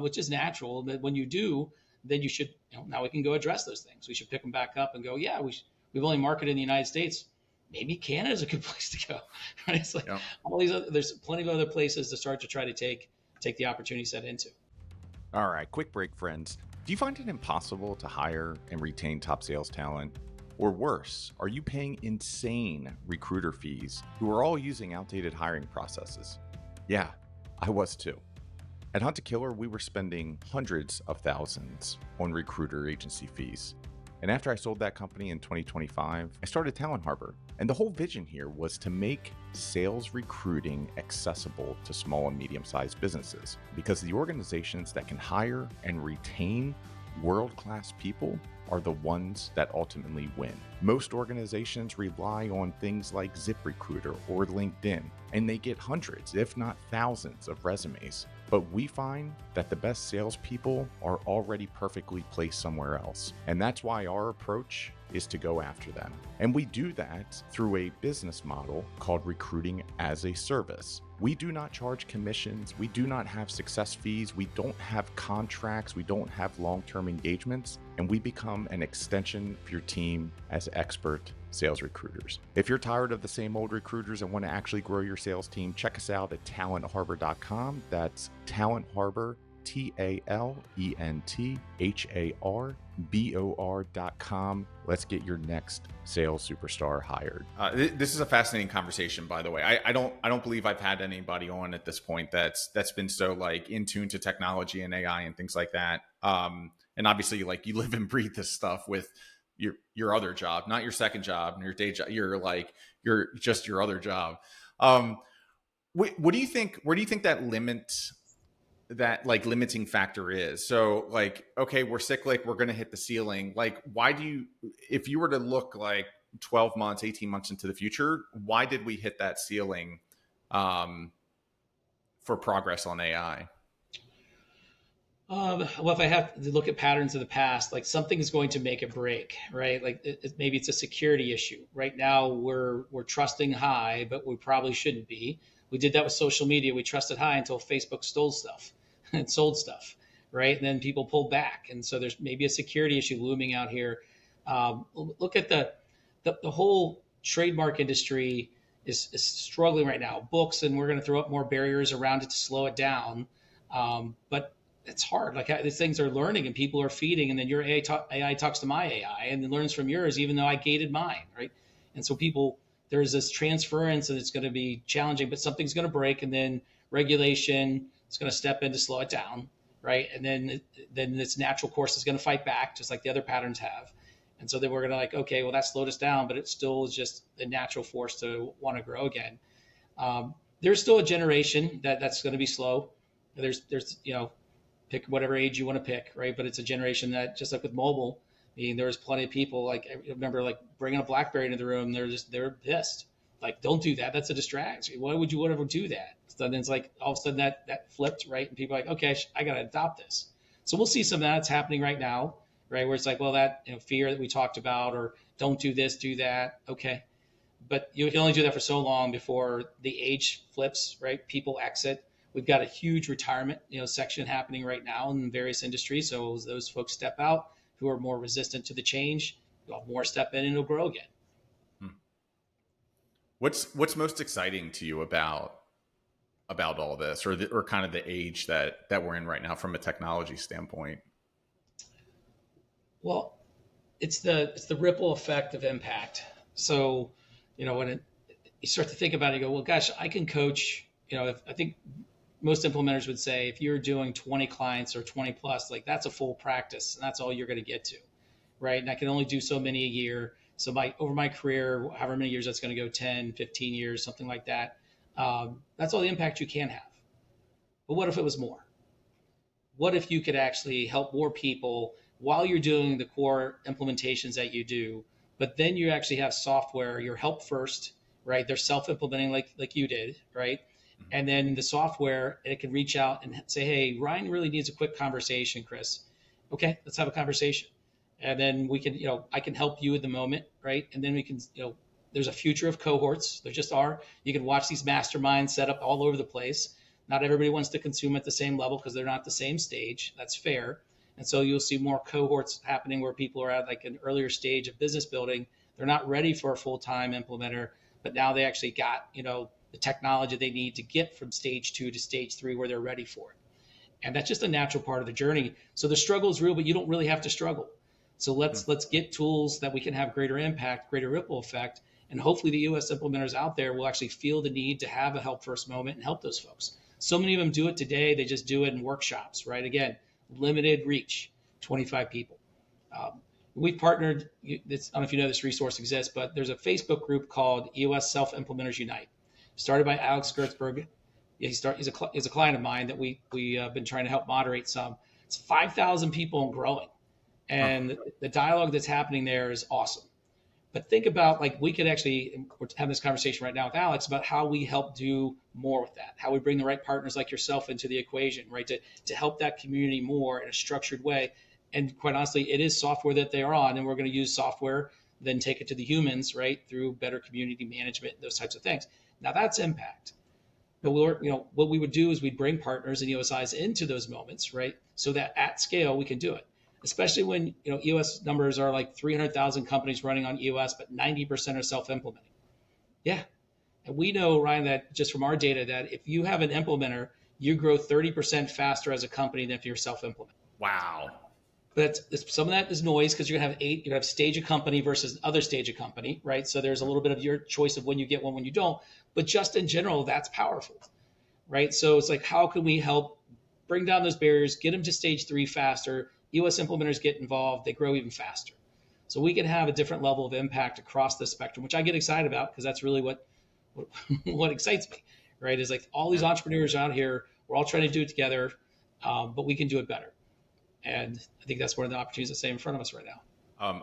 which is natural. But when you do, then you should, now we can go address those things. We should pick them back up and go, yeah, we've only marketed in the United States. Maybe Canada's a good place to go, right? It's like all these there's plenty of other places to start to try to take the opportunity set into. All right, quick break, friends. Do you find it impossible to hire and retain top sales talent? Or worse, are you paying insane recruiter fees who are all using outdated hiring processes? Yeah, I was too. At Hunt to Killer, we were spending hundreds of thousands on recruiter agency fees. And after I sold that company in 2025, I started Talent Harbor. And the whole vision here was to make sales recruiting accessible to small and medium-sized businesses, because the organizations that can hire and retain world-class people are the ones that ultimately win. Most organizations rely on things like ZipRecruiter or LinkedIn, and they get hundreds, if not thousands, of resumes. But we find that the best salespeople are already perfectly placed somewhere else. And that's why our approach is to go after them. And we do that through a business model called recruiting as a service. We do not charge commissions. We do not have success fees. We don't have contracts. We don't have long-term engagements. And we become an extension of your team as expert sales recruiters. If you're tired of the same old recruiters and want to actually grow your sales team, check us out at talentharbor.com. That's Talent Harbor, TALENTHARBOR.com. Let's get your next sales superstar hired. This is a fascinating conversation, by the way. I don't believe I've had anybody on at this point that's been so like in tune to technology and AI and things like that. And obviously, like, you live and breathe this stuff with your other job, not your second job and your day job. You're just your other job. What do you think? Where do you think that limiting factor is? So like, okay, we're cyclic, we're going to hit the ceiling. Like, why do you, if you were to look like 12 months, 18 months into the future, why did we hit that ceiling for progress on AI? Well, if I have to look at patterns of the past, like something's going to make a break, right? Like maybe it's a security issue. Right now, we're trusting high, but we probably shouldn't be. We did that with social media. We trusted high until Facebook stole stuff and sold stuff, right? And then people pulled back, and so there's maybe a security issue looming out here. Look at the whole trademark industry is struggling right now. Books, and we're going to throw up more barriers around it to slow it down, but it's hard. Like, these things are learning and people are feeding, and then your AI talks to my AI and then learns from yours, even though I gated mine, right? And so there's this transference, and it's going to be challenging, but something's going to break, and then regulation is going to step in to slow it down, right? And then its natural course is going to fight back, just like the other patterns have. And so then we're going to like, okay, well, that slowed us down, but it still is just a natural force to want to grow again. There's still a generation that's going to be slow. There's pick whatever age you want to pick, right? But it's a generation that, just like with mobile, I mean, there was plenty of people, like, I remember like bringing a BlackBerry into the room. They're pissed. Like, don't do that. That's a distraction. Why would you ever do that? So then it's like all of a sudden that flipped, right? And people are like, okay, I got to adopt this. So we'll see some of that's happening right now, right? Where it's like, well, that fear that we talked about, or don't do this, do that. Okay. But you can only do that for so long before the age flips, right? People exit, We've got a huge retirement, section happening right now in various industries. So as those folks step out who are more resistant to the change, you'll have more step in and it'll grow again. What's most exciting to you about all this, or kind of the age that we're in right now from a technology standpoint? Well, it's the ripple effect of impact. So, when you start to think about it, you go, well, gosh, I can coach. I think most implementers would say if you're doing 20 clients or 20 plus, like that's a full practice, and that's all you're going to get to, right? And I can only do so many a year. So over my career, however many years that's going to go, 10, 15 years, something like that. That's all the impact you can have. But what if it was more? What if you could actually help more people while you're doing the core implementations that you do, but then you actually have software, you're help first, right? They're self-implementing like you did, right? And then the software, it can reach out and say, hey, Ryan really needs a quick conversation, Kris. Okay, let's have a conversation. And then we can, I can help you at the moment, right? And then we can, there's a future of cohorts. There just are. You can watch these masterminds set up all over the place. Not everybody wants to consume at the same level because they're not the same stage. That's fair. And so you'll see more cohorts happening where people are at like an earlier stage of business building. They're not ready for a full-time implementer, but now they actually got, the technology they need to get from stage 2 to stage 3 where they're ready for it. And that's just a natural part of the journey. So the struggle is real, but you don't really have to struggle. So let's get tools that we can have greater impact, greater ripple effect. And hopefully the EOS implementers out there will actually feel the need to have a help first moment and help those folks. So many of them do it today. They just do it in workshops, right? Again, limited reach, 25 people. We've partnered, I don't know if you know this resource exists, but there's a Facebook group called EOS Self-Implementers Unite, started by Alex Gertzberg. He's a client of mine that we have been trying to help moderate some. It's 5,000 people and growing. And the dialogue that's happening there is awesome. But think about, like, we could actually, we're having this conversation right now with Alex about how we help do more with that, how we bring the right partners like yourself into the equation, right, to help that community more in a structured way. And quite honestly, it is software that they're on, and we're going to use software, then take it to the humans, right, through better community management, those types of things. Now that's impact. But what we would do is we'd bring partners and EOSIs into those moments, right, so that at scale we can do it. Especially when EOS numbers are like 300,000 companies running on EOS, but 90% are self-implementing. Yeah, and we know, Ryan, that just from our data, that if you have an implementer, you grow 30% faster as a company than if you're self-implementing. Wow. But some of that is noise because you're gonna have stage a company versus other stage a company, right? So there's a little bit of your choice of when you get one, when you don't. But just in general, that's powerful, right? So it's like, how can we help bring down those barriers, get them to stage 3 faster? EOS implementers get involved, they grow even faster. So we can have a different level of impact across the spectrum, which I get excited about because that's really what excites me, right? Is like all these entrepreneurs out here, we're all trying to do it together, but we can do it better. And I think that's one of the opportunities that's in front of us right now.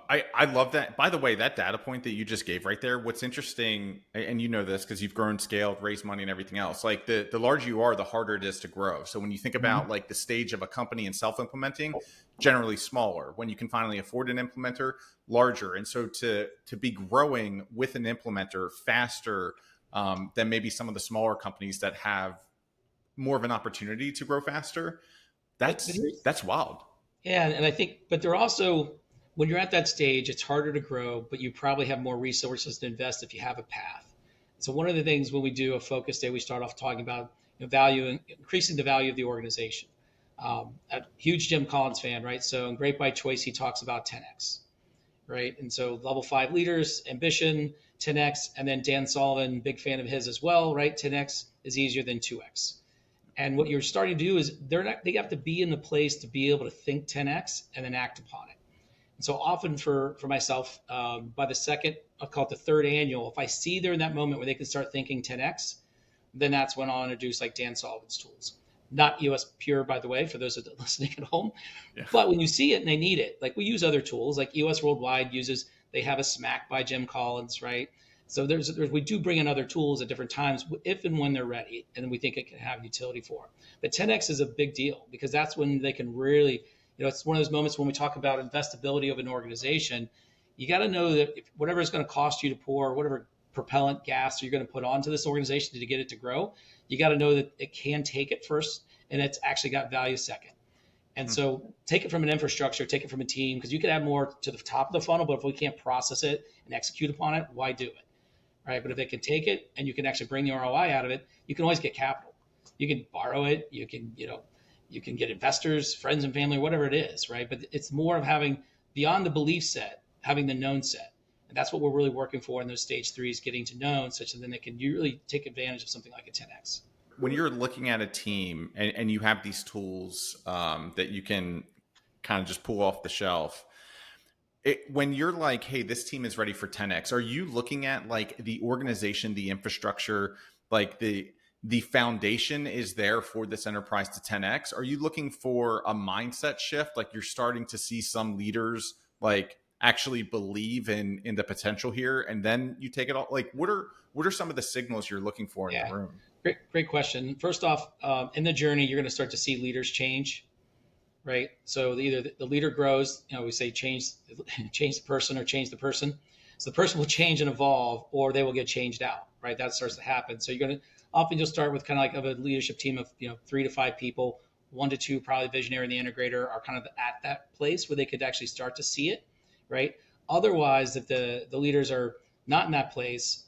I love that. By the way, that data point that you just gave right there, what's interesting, and you know this because you've grown, scaled, raised money and everything else, like the larger you are, the harder it is to grow. So when you think about like the stage of a company and self-implementing, generally smaller. When you can finally afford an implementer, larger. And so to be growing with an implementer faster than maybe some of the smaller companies that have more of an opportunity to grow faster, that's wild. Yeah, and I think, but they're also, when you're at that stage, it's harder to grow, but you probably have more resources to invest if you have a path. So one of the things when we do a focus day, we start off talking about value, increasing the value of the organization. A huge Jim Collins fan, right? So in Great by Choice, he talks about 10X, right? And so level 5 leaders, ambition, 10X, and then Dan Sullivan, big fan of his as well, right? 10X is easier than 2X. And what you're starting to do is they have to be in the place to be able to think 10X and then act upon it. And so often for myself, by the second, I'll call it the third annual, if I see they're in that moment where they can start thinking 10X, then that's when I'll introduce like Dan Sullivan's tools. Not EOS Pure, by the way, for those that are listening at home. Yeah. But when you see it and they need it, like we use other tools, like EOS Worldwide they have a smack by Jim Collins, right? So we do bring in other tools at different times if and when they're ready, and we think it can have utility for them. But 10X is a big deal because that's when they can really, it's one of those moments when we talk about investability of an organization. You got to know that whatever it's going to cost you to pour, whatever propellant gas you're going to put onto this organization to get it to grow, you got to know that it can take it first and it's actually got value second. And so take it from an infrastructure, take it from a team, because you could add more to the top of the funnel, but if we can't process it and execute upon it, why do it? Right? But if it can take it and you can actually bring the ROI out of it, you can always get capital. You can borrow it. You can get investors, friends and family, whatever it is, right? But it's more of having beyond the belief set, having the known set. And that's what we're really working for in those stage threes, getting to known such that then they can really take advantage of something like a 10X. When you're looking at a team and you have these tools that you can kind of just pull off the shelf, when you're like, hey, this team is ready for 10X, are you looking at like the organization, the infrastructure, like the foundation is there for this enterprise to 10X? Are you looking for a mindset shift? Like you're starting to see some leaders like actually believe in the potential here, and then you take it all? Like what are some of the signals you're looking for in the room? Great question. First off, in the journey, you're going to start to see leaders change, right? So either the leader grows, we say change the person or change the person. So the person will change and evolve, or they will get changed out, right? That starts to happen. So you'll start with kind of like a leadership team of 3 to 5 people, 1 to 2 probably visionary and the integrator are kind of at that place where they could actually start to see it, right? Otherwise, if the leaders are not in that place,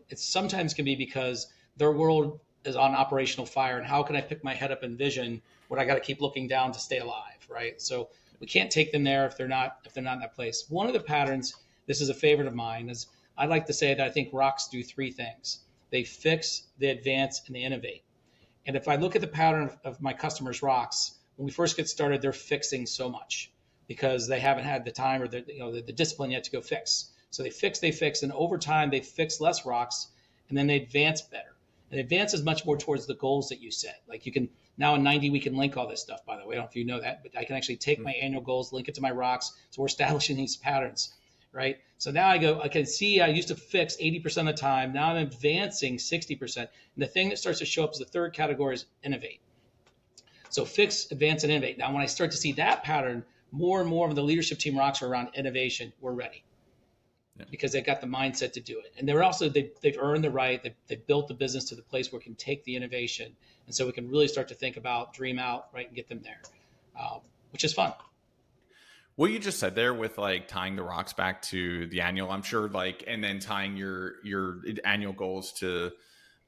it sometimes can be because their world is on operational fire, and how can I pick my head up and vision when I got to keep looking down to stay alive, right? So we can't take them there if they're not in that place. One of the patterns, this is a favorite of mine, is I like to say that I think rocks do 3 things. They fix, they advance, and they innovate. And if I look at the pattern of my customers' rocks, when we first get started, they're fixing so much because they haven't had the time or the discipline yet to go fix. So they fix, and over time they fix less rocks, and then they advance better. And advance is much more towards the goals that you set. Like you can now in 90, we can link all this stuff, by the way. I don't know if you know that, but I can actually take my annual goals, link it to my rocks. So we're establishing these patterns, right? So now I can see I used to fix 80% of the time. Now I'm advancing 60%. And the thing that starts to show up as the third category is innovate. So fix, advance, and innovate. Now, when I start to see that pattern, more and more of the leadership team rocks are around innovation. We're ready. Because they got the mindset to do it. And they're also, they've earned the right, they've built the business to the place where it can take the innovation. And so we can really start to think about, dream out, right, and get them there, which is fun. What you just said there with like tying the rocks back to the annual, I'm sure like, and then tying your annual goals to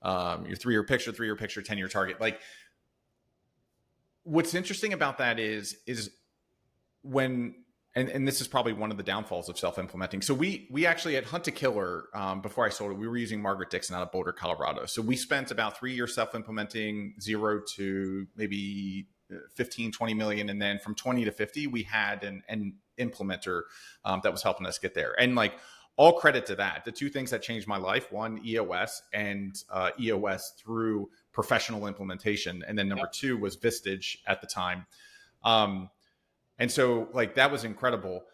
your 3-year picture, 10-year target. Like what's interesting about that is when, and this is probably one of the downfalls of self-implementing. So we actually at Hunt to Killer, before I sold it, we were using Margaret Dixon out of Boulder, Colorado. So we spent about 3 years self-implementing, 0 to maybe 15, 20 million. And then from 20 to 50, we had an implementer that was helping us get there. And like all credit to that. The 2 things that changed my life, one, EOS and EOS through professional implementation. And then number 2 was Vistage at the time. And so like, that was incredible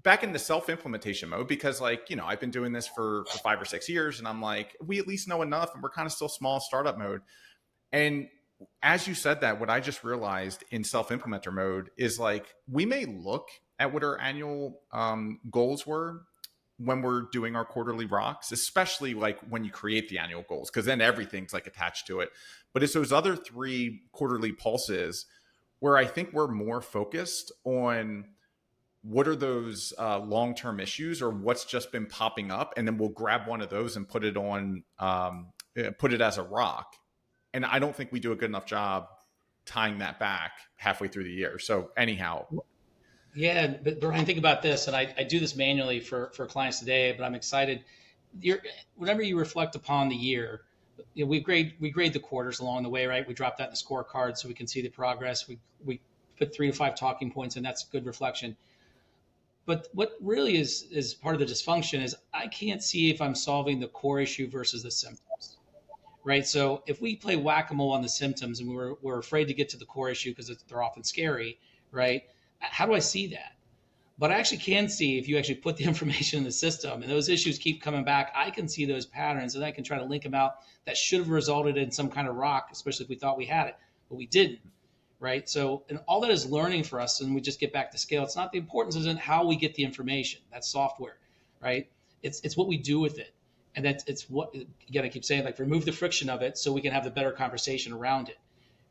back in the self-implementation mode, because like, I've been doing this for 5 or 6 years and I'm like, we at least know enough and we're kind of still small startup mode. And as you said that, what I just realized in self-implementer mode is like, we may look at what our annual goals were when we're doing our quarterly rocks, especially like when you create the annual goals, because then everything's like attached to it. But it's those other 3 quarterly pulses where I think we're more focused on what are those long-term issues or what's just been popping up. And then we'll grab one of those and put it on, put it as a rock. And I don't think we do a good enough job tying that back halfway through the year. So anyhow. Yeah, but Brian, think about this. And I do this manually for clients today, but I'm excited. Whenever you reflect upon the year, we grade the quarters along the way, right? We drop that in the scorecard so we can see the progress. We put 3 to 5 talking points, and that's good reflection. But what really is part of the dysfunction is I can't see if I'm solving the core issue versus the symptoms, right? So if we play whack-a-mole on the symptoms and we're afraid to get to the core issue because they're often scary, right? How do I see that? But I actually can see if you actually put the information in the system and those issues keep coming back, I can see those patterns and I can try to link them out that should have resulted in some kind of rock, especially if we thought we had it, but we didn't, right? So, and all that is learning for us, and we just get back to scale. It's not the importance isn't how we get the information. That's software, right? It's what we do with it. And that's it's what again I keep saying, like, remove the friction of it so we can have the better conversation around it,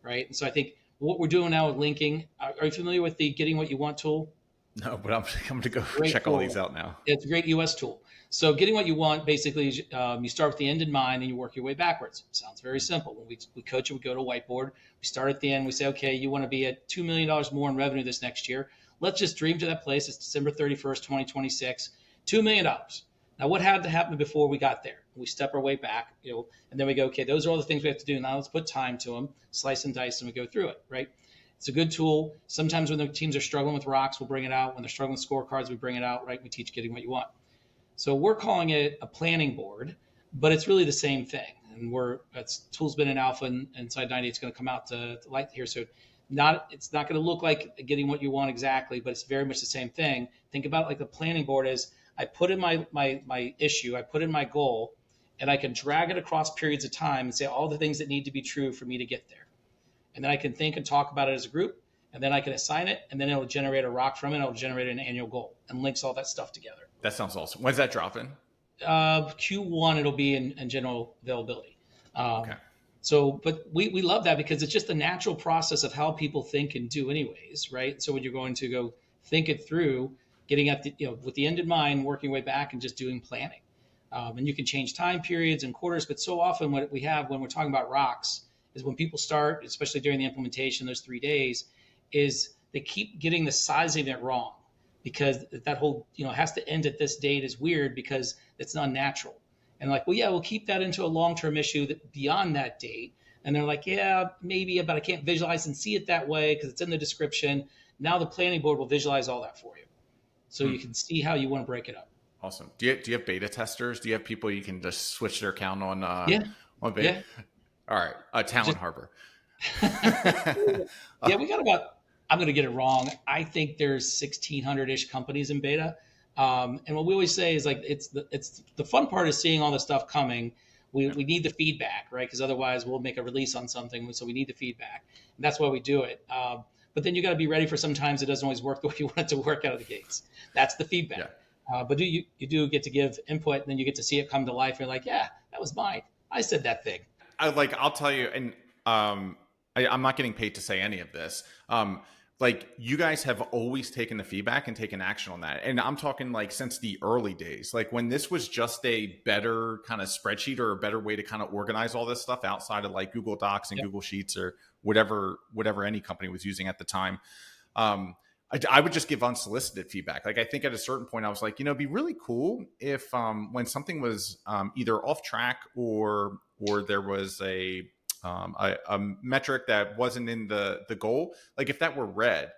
right? And so I think what we're doing now with linking. Are you familiar with the Getting What You Want tool? No, but I'm going to go Great check all tool. these out now. It's a great EOS tool. So Getting What You Want basically is you start with the end in mind and you work your way backwards. Sounds very simple. When we coach you, we go to a whiteboard. We start at the end. We say, okay, you want to be at $2 million more in revenue this next year. Let's just dream to that place. It's December 31st, 2026, $2 million. Now, what had to happen before we got there? We step our way back, and then we go, okay, those are all the things we have to do. Now let's put time to them, slice and dice, and we go through it, right? It's a good tool. Sometimes when the teams are struggling with rocks, we'll bring it out. When they're struggling with scorecards, we bring it out, right? We teach Getting What You Want. So we're calling it a planning board, but it's really the same thing. And that's tool's been in alpha and inside 90. It's going to come out to light here soon. It's not going to look like Getting What You Want exactly, but it's very much the same thing. Think about it like the planning board is. I put in my issue, I put in my goal, and I can drag it across periods of time and say all the things that need to be true for me to get there. And then I can think and talk about it as a group, and then I can assign it, and then it'll generate a rock from it. It'll generate an annual goal and links all that stuff together. That sounds awesome. When's that dropping? Q1, it'll be in general availability. Okay. So, but we love that because it's just the natural process of how people think and do anyways, right? So when you're going to go think it through, getting at the, with the end in mind, working way back and just doing planning. And you can change time periods and quarters, but so often what we have when we're talking about rocks is when people start, especially during the implementation, those 3 days, is they keep getting the sizing it wrong because that whole, has to end at this date is weird because it's unnatural. And like, well, yeah, we'll keep that into a long-term issue that beyond that date. And they're like, yeah, maybe, but I can't visualize and see it that way because it's in the description. Now the planning board will visualize all that for you. So you can see how you want to break it up. Awesome. Do you have beta testers? Do you have people you can just switch their account on? On beta? Yeah. All right. Talent Harbor. Yeah, we got about, I'm going to get it wrong. I think there's 1,600-ish companies in beta. And what we always say is like, it's the fun part is seeing all the stuff coming. We need the feedback, right? Because otherwise we'll make a release on something. So we need the feedback. And that's why we do it. But then you got to be ready for sometimes it doesn't always work the way you want it to work out of the gates. That's the feedback. Yeah. But you do get to give input, and then you get to see it come to life. You're like, yeah, that was mine. I said that thing. I'll tell you, and I'm not getting paid to say any of this. You guys have always taken the feedback and taken action on that. And I'm talking like since the early days, like when this was just a better kind of spreadsheet or a better way to kind of organize all this stuff outside of like Google Docs and Google Sheets or whatever any company was using at the time. I would just give unsolicited feedback. Like I think at a certain point I was like, it'd be really cool if when something was either off track or there was a metric that wasn't in the goal, like if that were red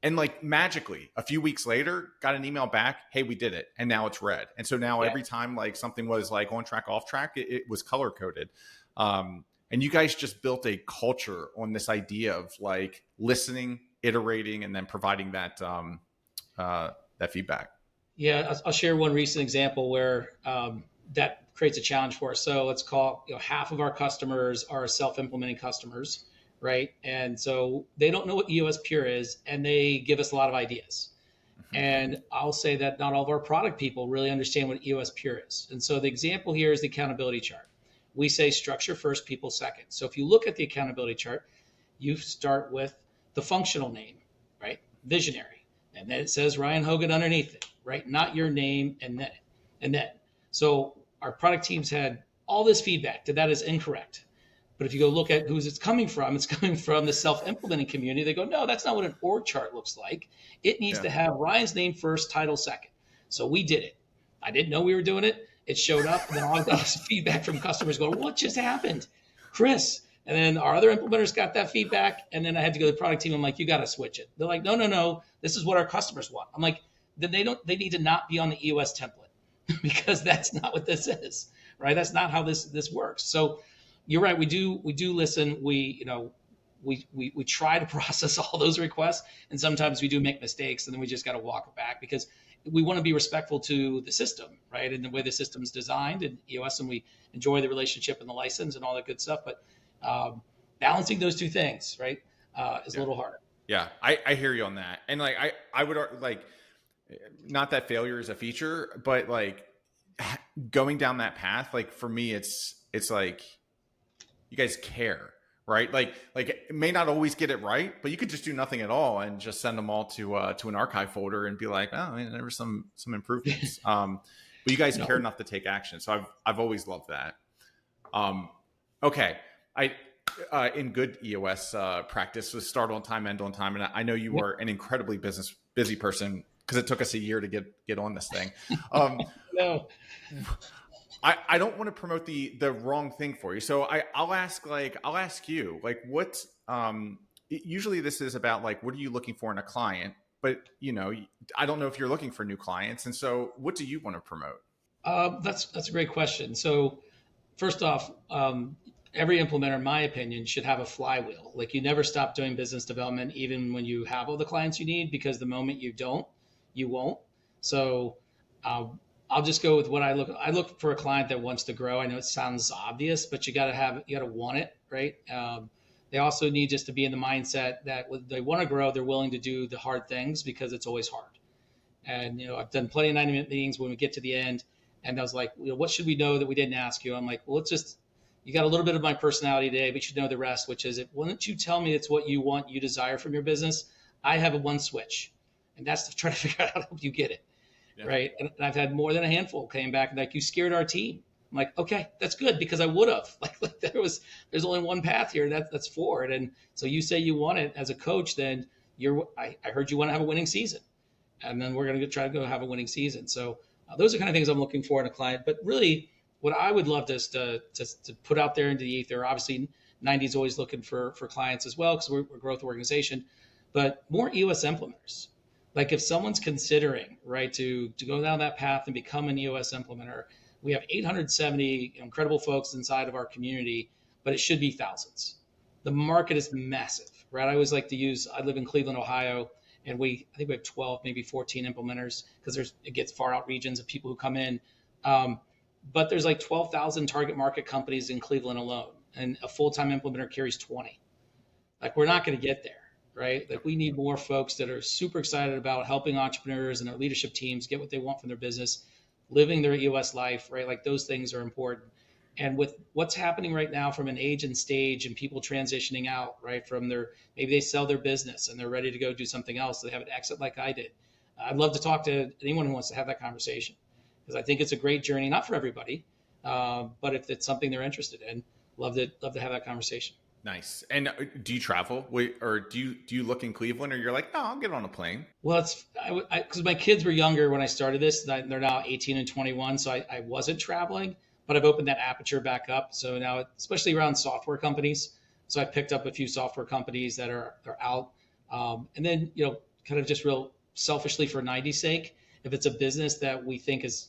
and like magically a few weeks later got an email back, hey, we did it. And now it's red. And so now every time like something was like on track, off track, it was color coded. And you guys just built a culture on this idea of like listening, iterating, and then providing that, that feedback. Yeah. I'll share one recent example where, that creates a challenge for us. So let's call, half of our customers are self-implementing customers, right? And so they don't know what EOS Pure is, and they give us a lot of ideas. Mm-hmm. And I'll say that not all of our product people really understand what EOS Pure is. And so the example here is the accountability chart. We say structure first, people second. So if you look at the accountability chart, you start with the functional name, right? Visionary. And then it says Ryan Hogan underneath it, right? Not your name and then. So our product teams had all this feedback that is incorrect. But if you go look at who's it's coming from the self-implementing community. They go, no, that's not what an org chart looks like. It needs to have Ryan's name first, title second. So we did it. I didn't know we were doing it. It showed up, and then all this feedback from customers going, what just happened? Kris. And then our other implementers got that feedback, and then I had to go to the product team. I'm like, you got to switch it. They're like, no, this is what our customers want. I'm like, then they need to not be on the EOS template. Because that's not what this is, right? That's not how this works. So you're right. We do listen. We try to process all those requests, and sometimes we do make mistakes, and then we just got to walk it back because we want to be respectful to the system, right? And the way the system's designed and EOS, and we enjoy the relationship and the license and all that good stuff. But balancing those two things, right, is a little harder. Yeah, I hear you on that. And like I would like, not that failure is a feature, but like going down that path, like for me, it's like you guys care, right? Like it may not always get it right, but you could just do nothing at all and just send them all to an archive folder and be like, oh, there were some improvements. But you guys care enough to take action. So I've always loved that. Okay. In good EOS practice was start on time, end on time. And I know you are an incredibly busy person because it took us a year to get on this thing. No. I don't want to promote the wrong thing for you. So I'll ask you, like, what, usually this is about like, what are you looking for in a client? But I don't know if you're looking for new clients. And so what do you want to promote? That's a great question. So first off, every implementer, in my opinion, should have a flywheel. Like you never stop doing business development, even when you have all the clients you need, because the moment you don't, you won't. So I'll just go with what I look for a client that wants to grow. I know it sounds obvious, but you got to want it, right? They also need just to be in the mindset that when they want to grow, they're willing to do the hard things because it's always hard. And, I've done plenty of 90-minute meetings when we get to the end and I was like, what should we know that we didn't ask you? I'm like, well, you got a little bit of my personality today, but you should know the rest, which is, why don't you tell me it's what you want, you desire from your business? I have a one switch, and that's to try to figure out how to help you get it. Yeah. Right. And I've had more than a handful came back and like, you scared our team. I'm like, okay, that's good because I would have like there's only one path here. That's forward. And so you say you want it as a coach, then I heard you want to have a winning season, and then we're going to try to go have a winning season. So those are kind of things I'm looking for in a client. But really, what I would love to put out there into the ether, obviously 90 is always looking for clients as well because we're a growth organization, but more EOS implementers. Like if someone's considering, right, to go down that path and become an EOS implementer, we have 870 incredible folks inside of our community, but it should be thousands. The market is massive, right? I always like to I live in Cleveland, Ohio, and I think we have 12, maybe 14 implementers because it gets far out regions of people who come in. But there's like 12,000 target market companies in Cleveland alone, and a full-time implementer carries 20. Like we're not going to get there. Right? Like we need more folks that are super excited about helping entrepreneurs and their leadership teams get what they want from their business, living their EOS life, right? Like those things are important. And with what's happening right now from an age and stage and people transitioning out, right? Maybe they sell their business and they're ready to go do something else. They have an exit like I did. I'd love to talk to anyone who wants to have that conversation because I think it's a great journey, not for everybody, but if it's something they're interested in, love to have that conversation. Nice. And do you travel or do you look in Cleveland or you're like, no, I'll get on a plane? Well, because my kids were younger when I started this, they're now 18 and 21. So I wasn't traveling, but I've opened that aperture back up. So now, especially around software companies. So I picked up a few software companies that are out. And then, kind of just real selfishly for 90's sake, if it's a business that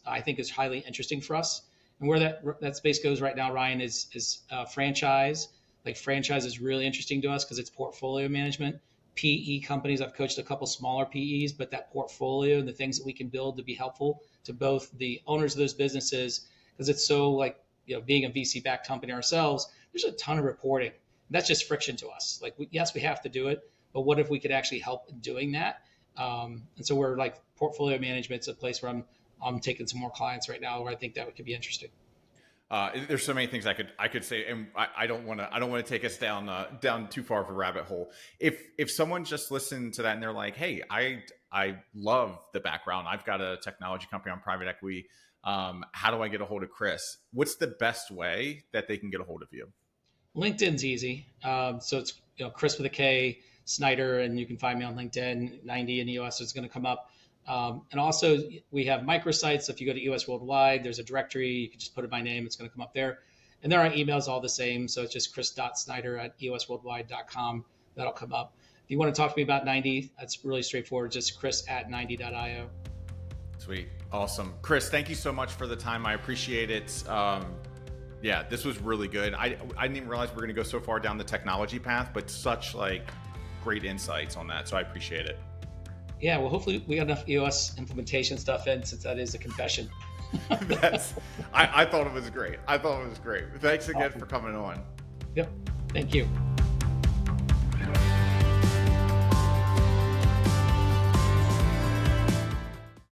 I think is highly interesting for us and where that space goes right now, Ryan, is franchise. Like franchise is really interesting to us because it's portfolio management. PE companies, I've coached a couple smaller PEs, but that portfolio and the things that we can build to be helpful to both the owners of those businesses, because it's so like, being a VC-backed company ourselves, there's a ton of reporting. That's just friction to us. Like, yes, we have to do it, but what if we could actually help in doing that? And so we're like portfolio management's a place where I'm taking some more clients right now where I think that could be interesting. There's so many things I could say, and I don't want to take us down too far of a rabbit hole. If someone just listened to that and they're like, hey, I love the background. I've got a technology company on private equity. How do I get a hold of Kris? What's the best way that they can get a hold of you? LinkedIn's easy. So it's Kris with a K, Snyder, and you can find me on LinkedIn. 90 and EOS is going to come up. And also we have microsites. So if you go to EOS Worldwide, there's a directory. You can just put in my name. It's going to come up there. And there are emails all the same. So it's just kris.snyder@eosworldwide.com. That'll come up. If you want to talk to me about 90, that's really straightforward. Just kris@90.io. Sweet. Awesome. Kris, thank you so much for the time. I appreciate it. Yeah, this was really good. I didn't even realize we were going to go so far down the technology path, but such great insights on that. So I appreciate it. Yeah, well, hopefully we got enough EOS implementation stuff in since that is a confession. I thought it was great. Thanks again for coming on. Yep. Thank you.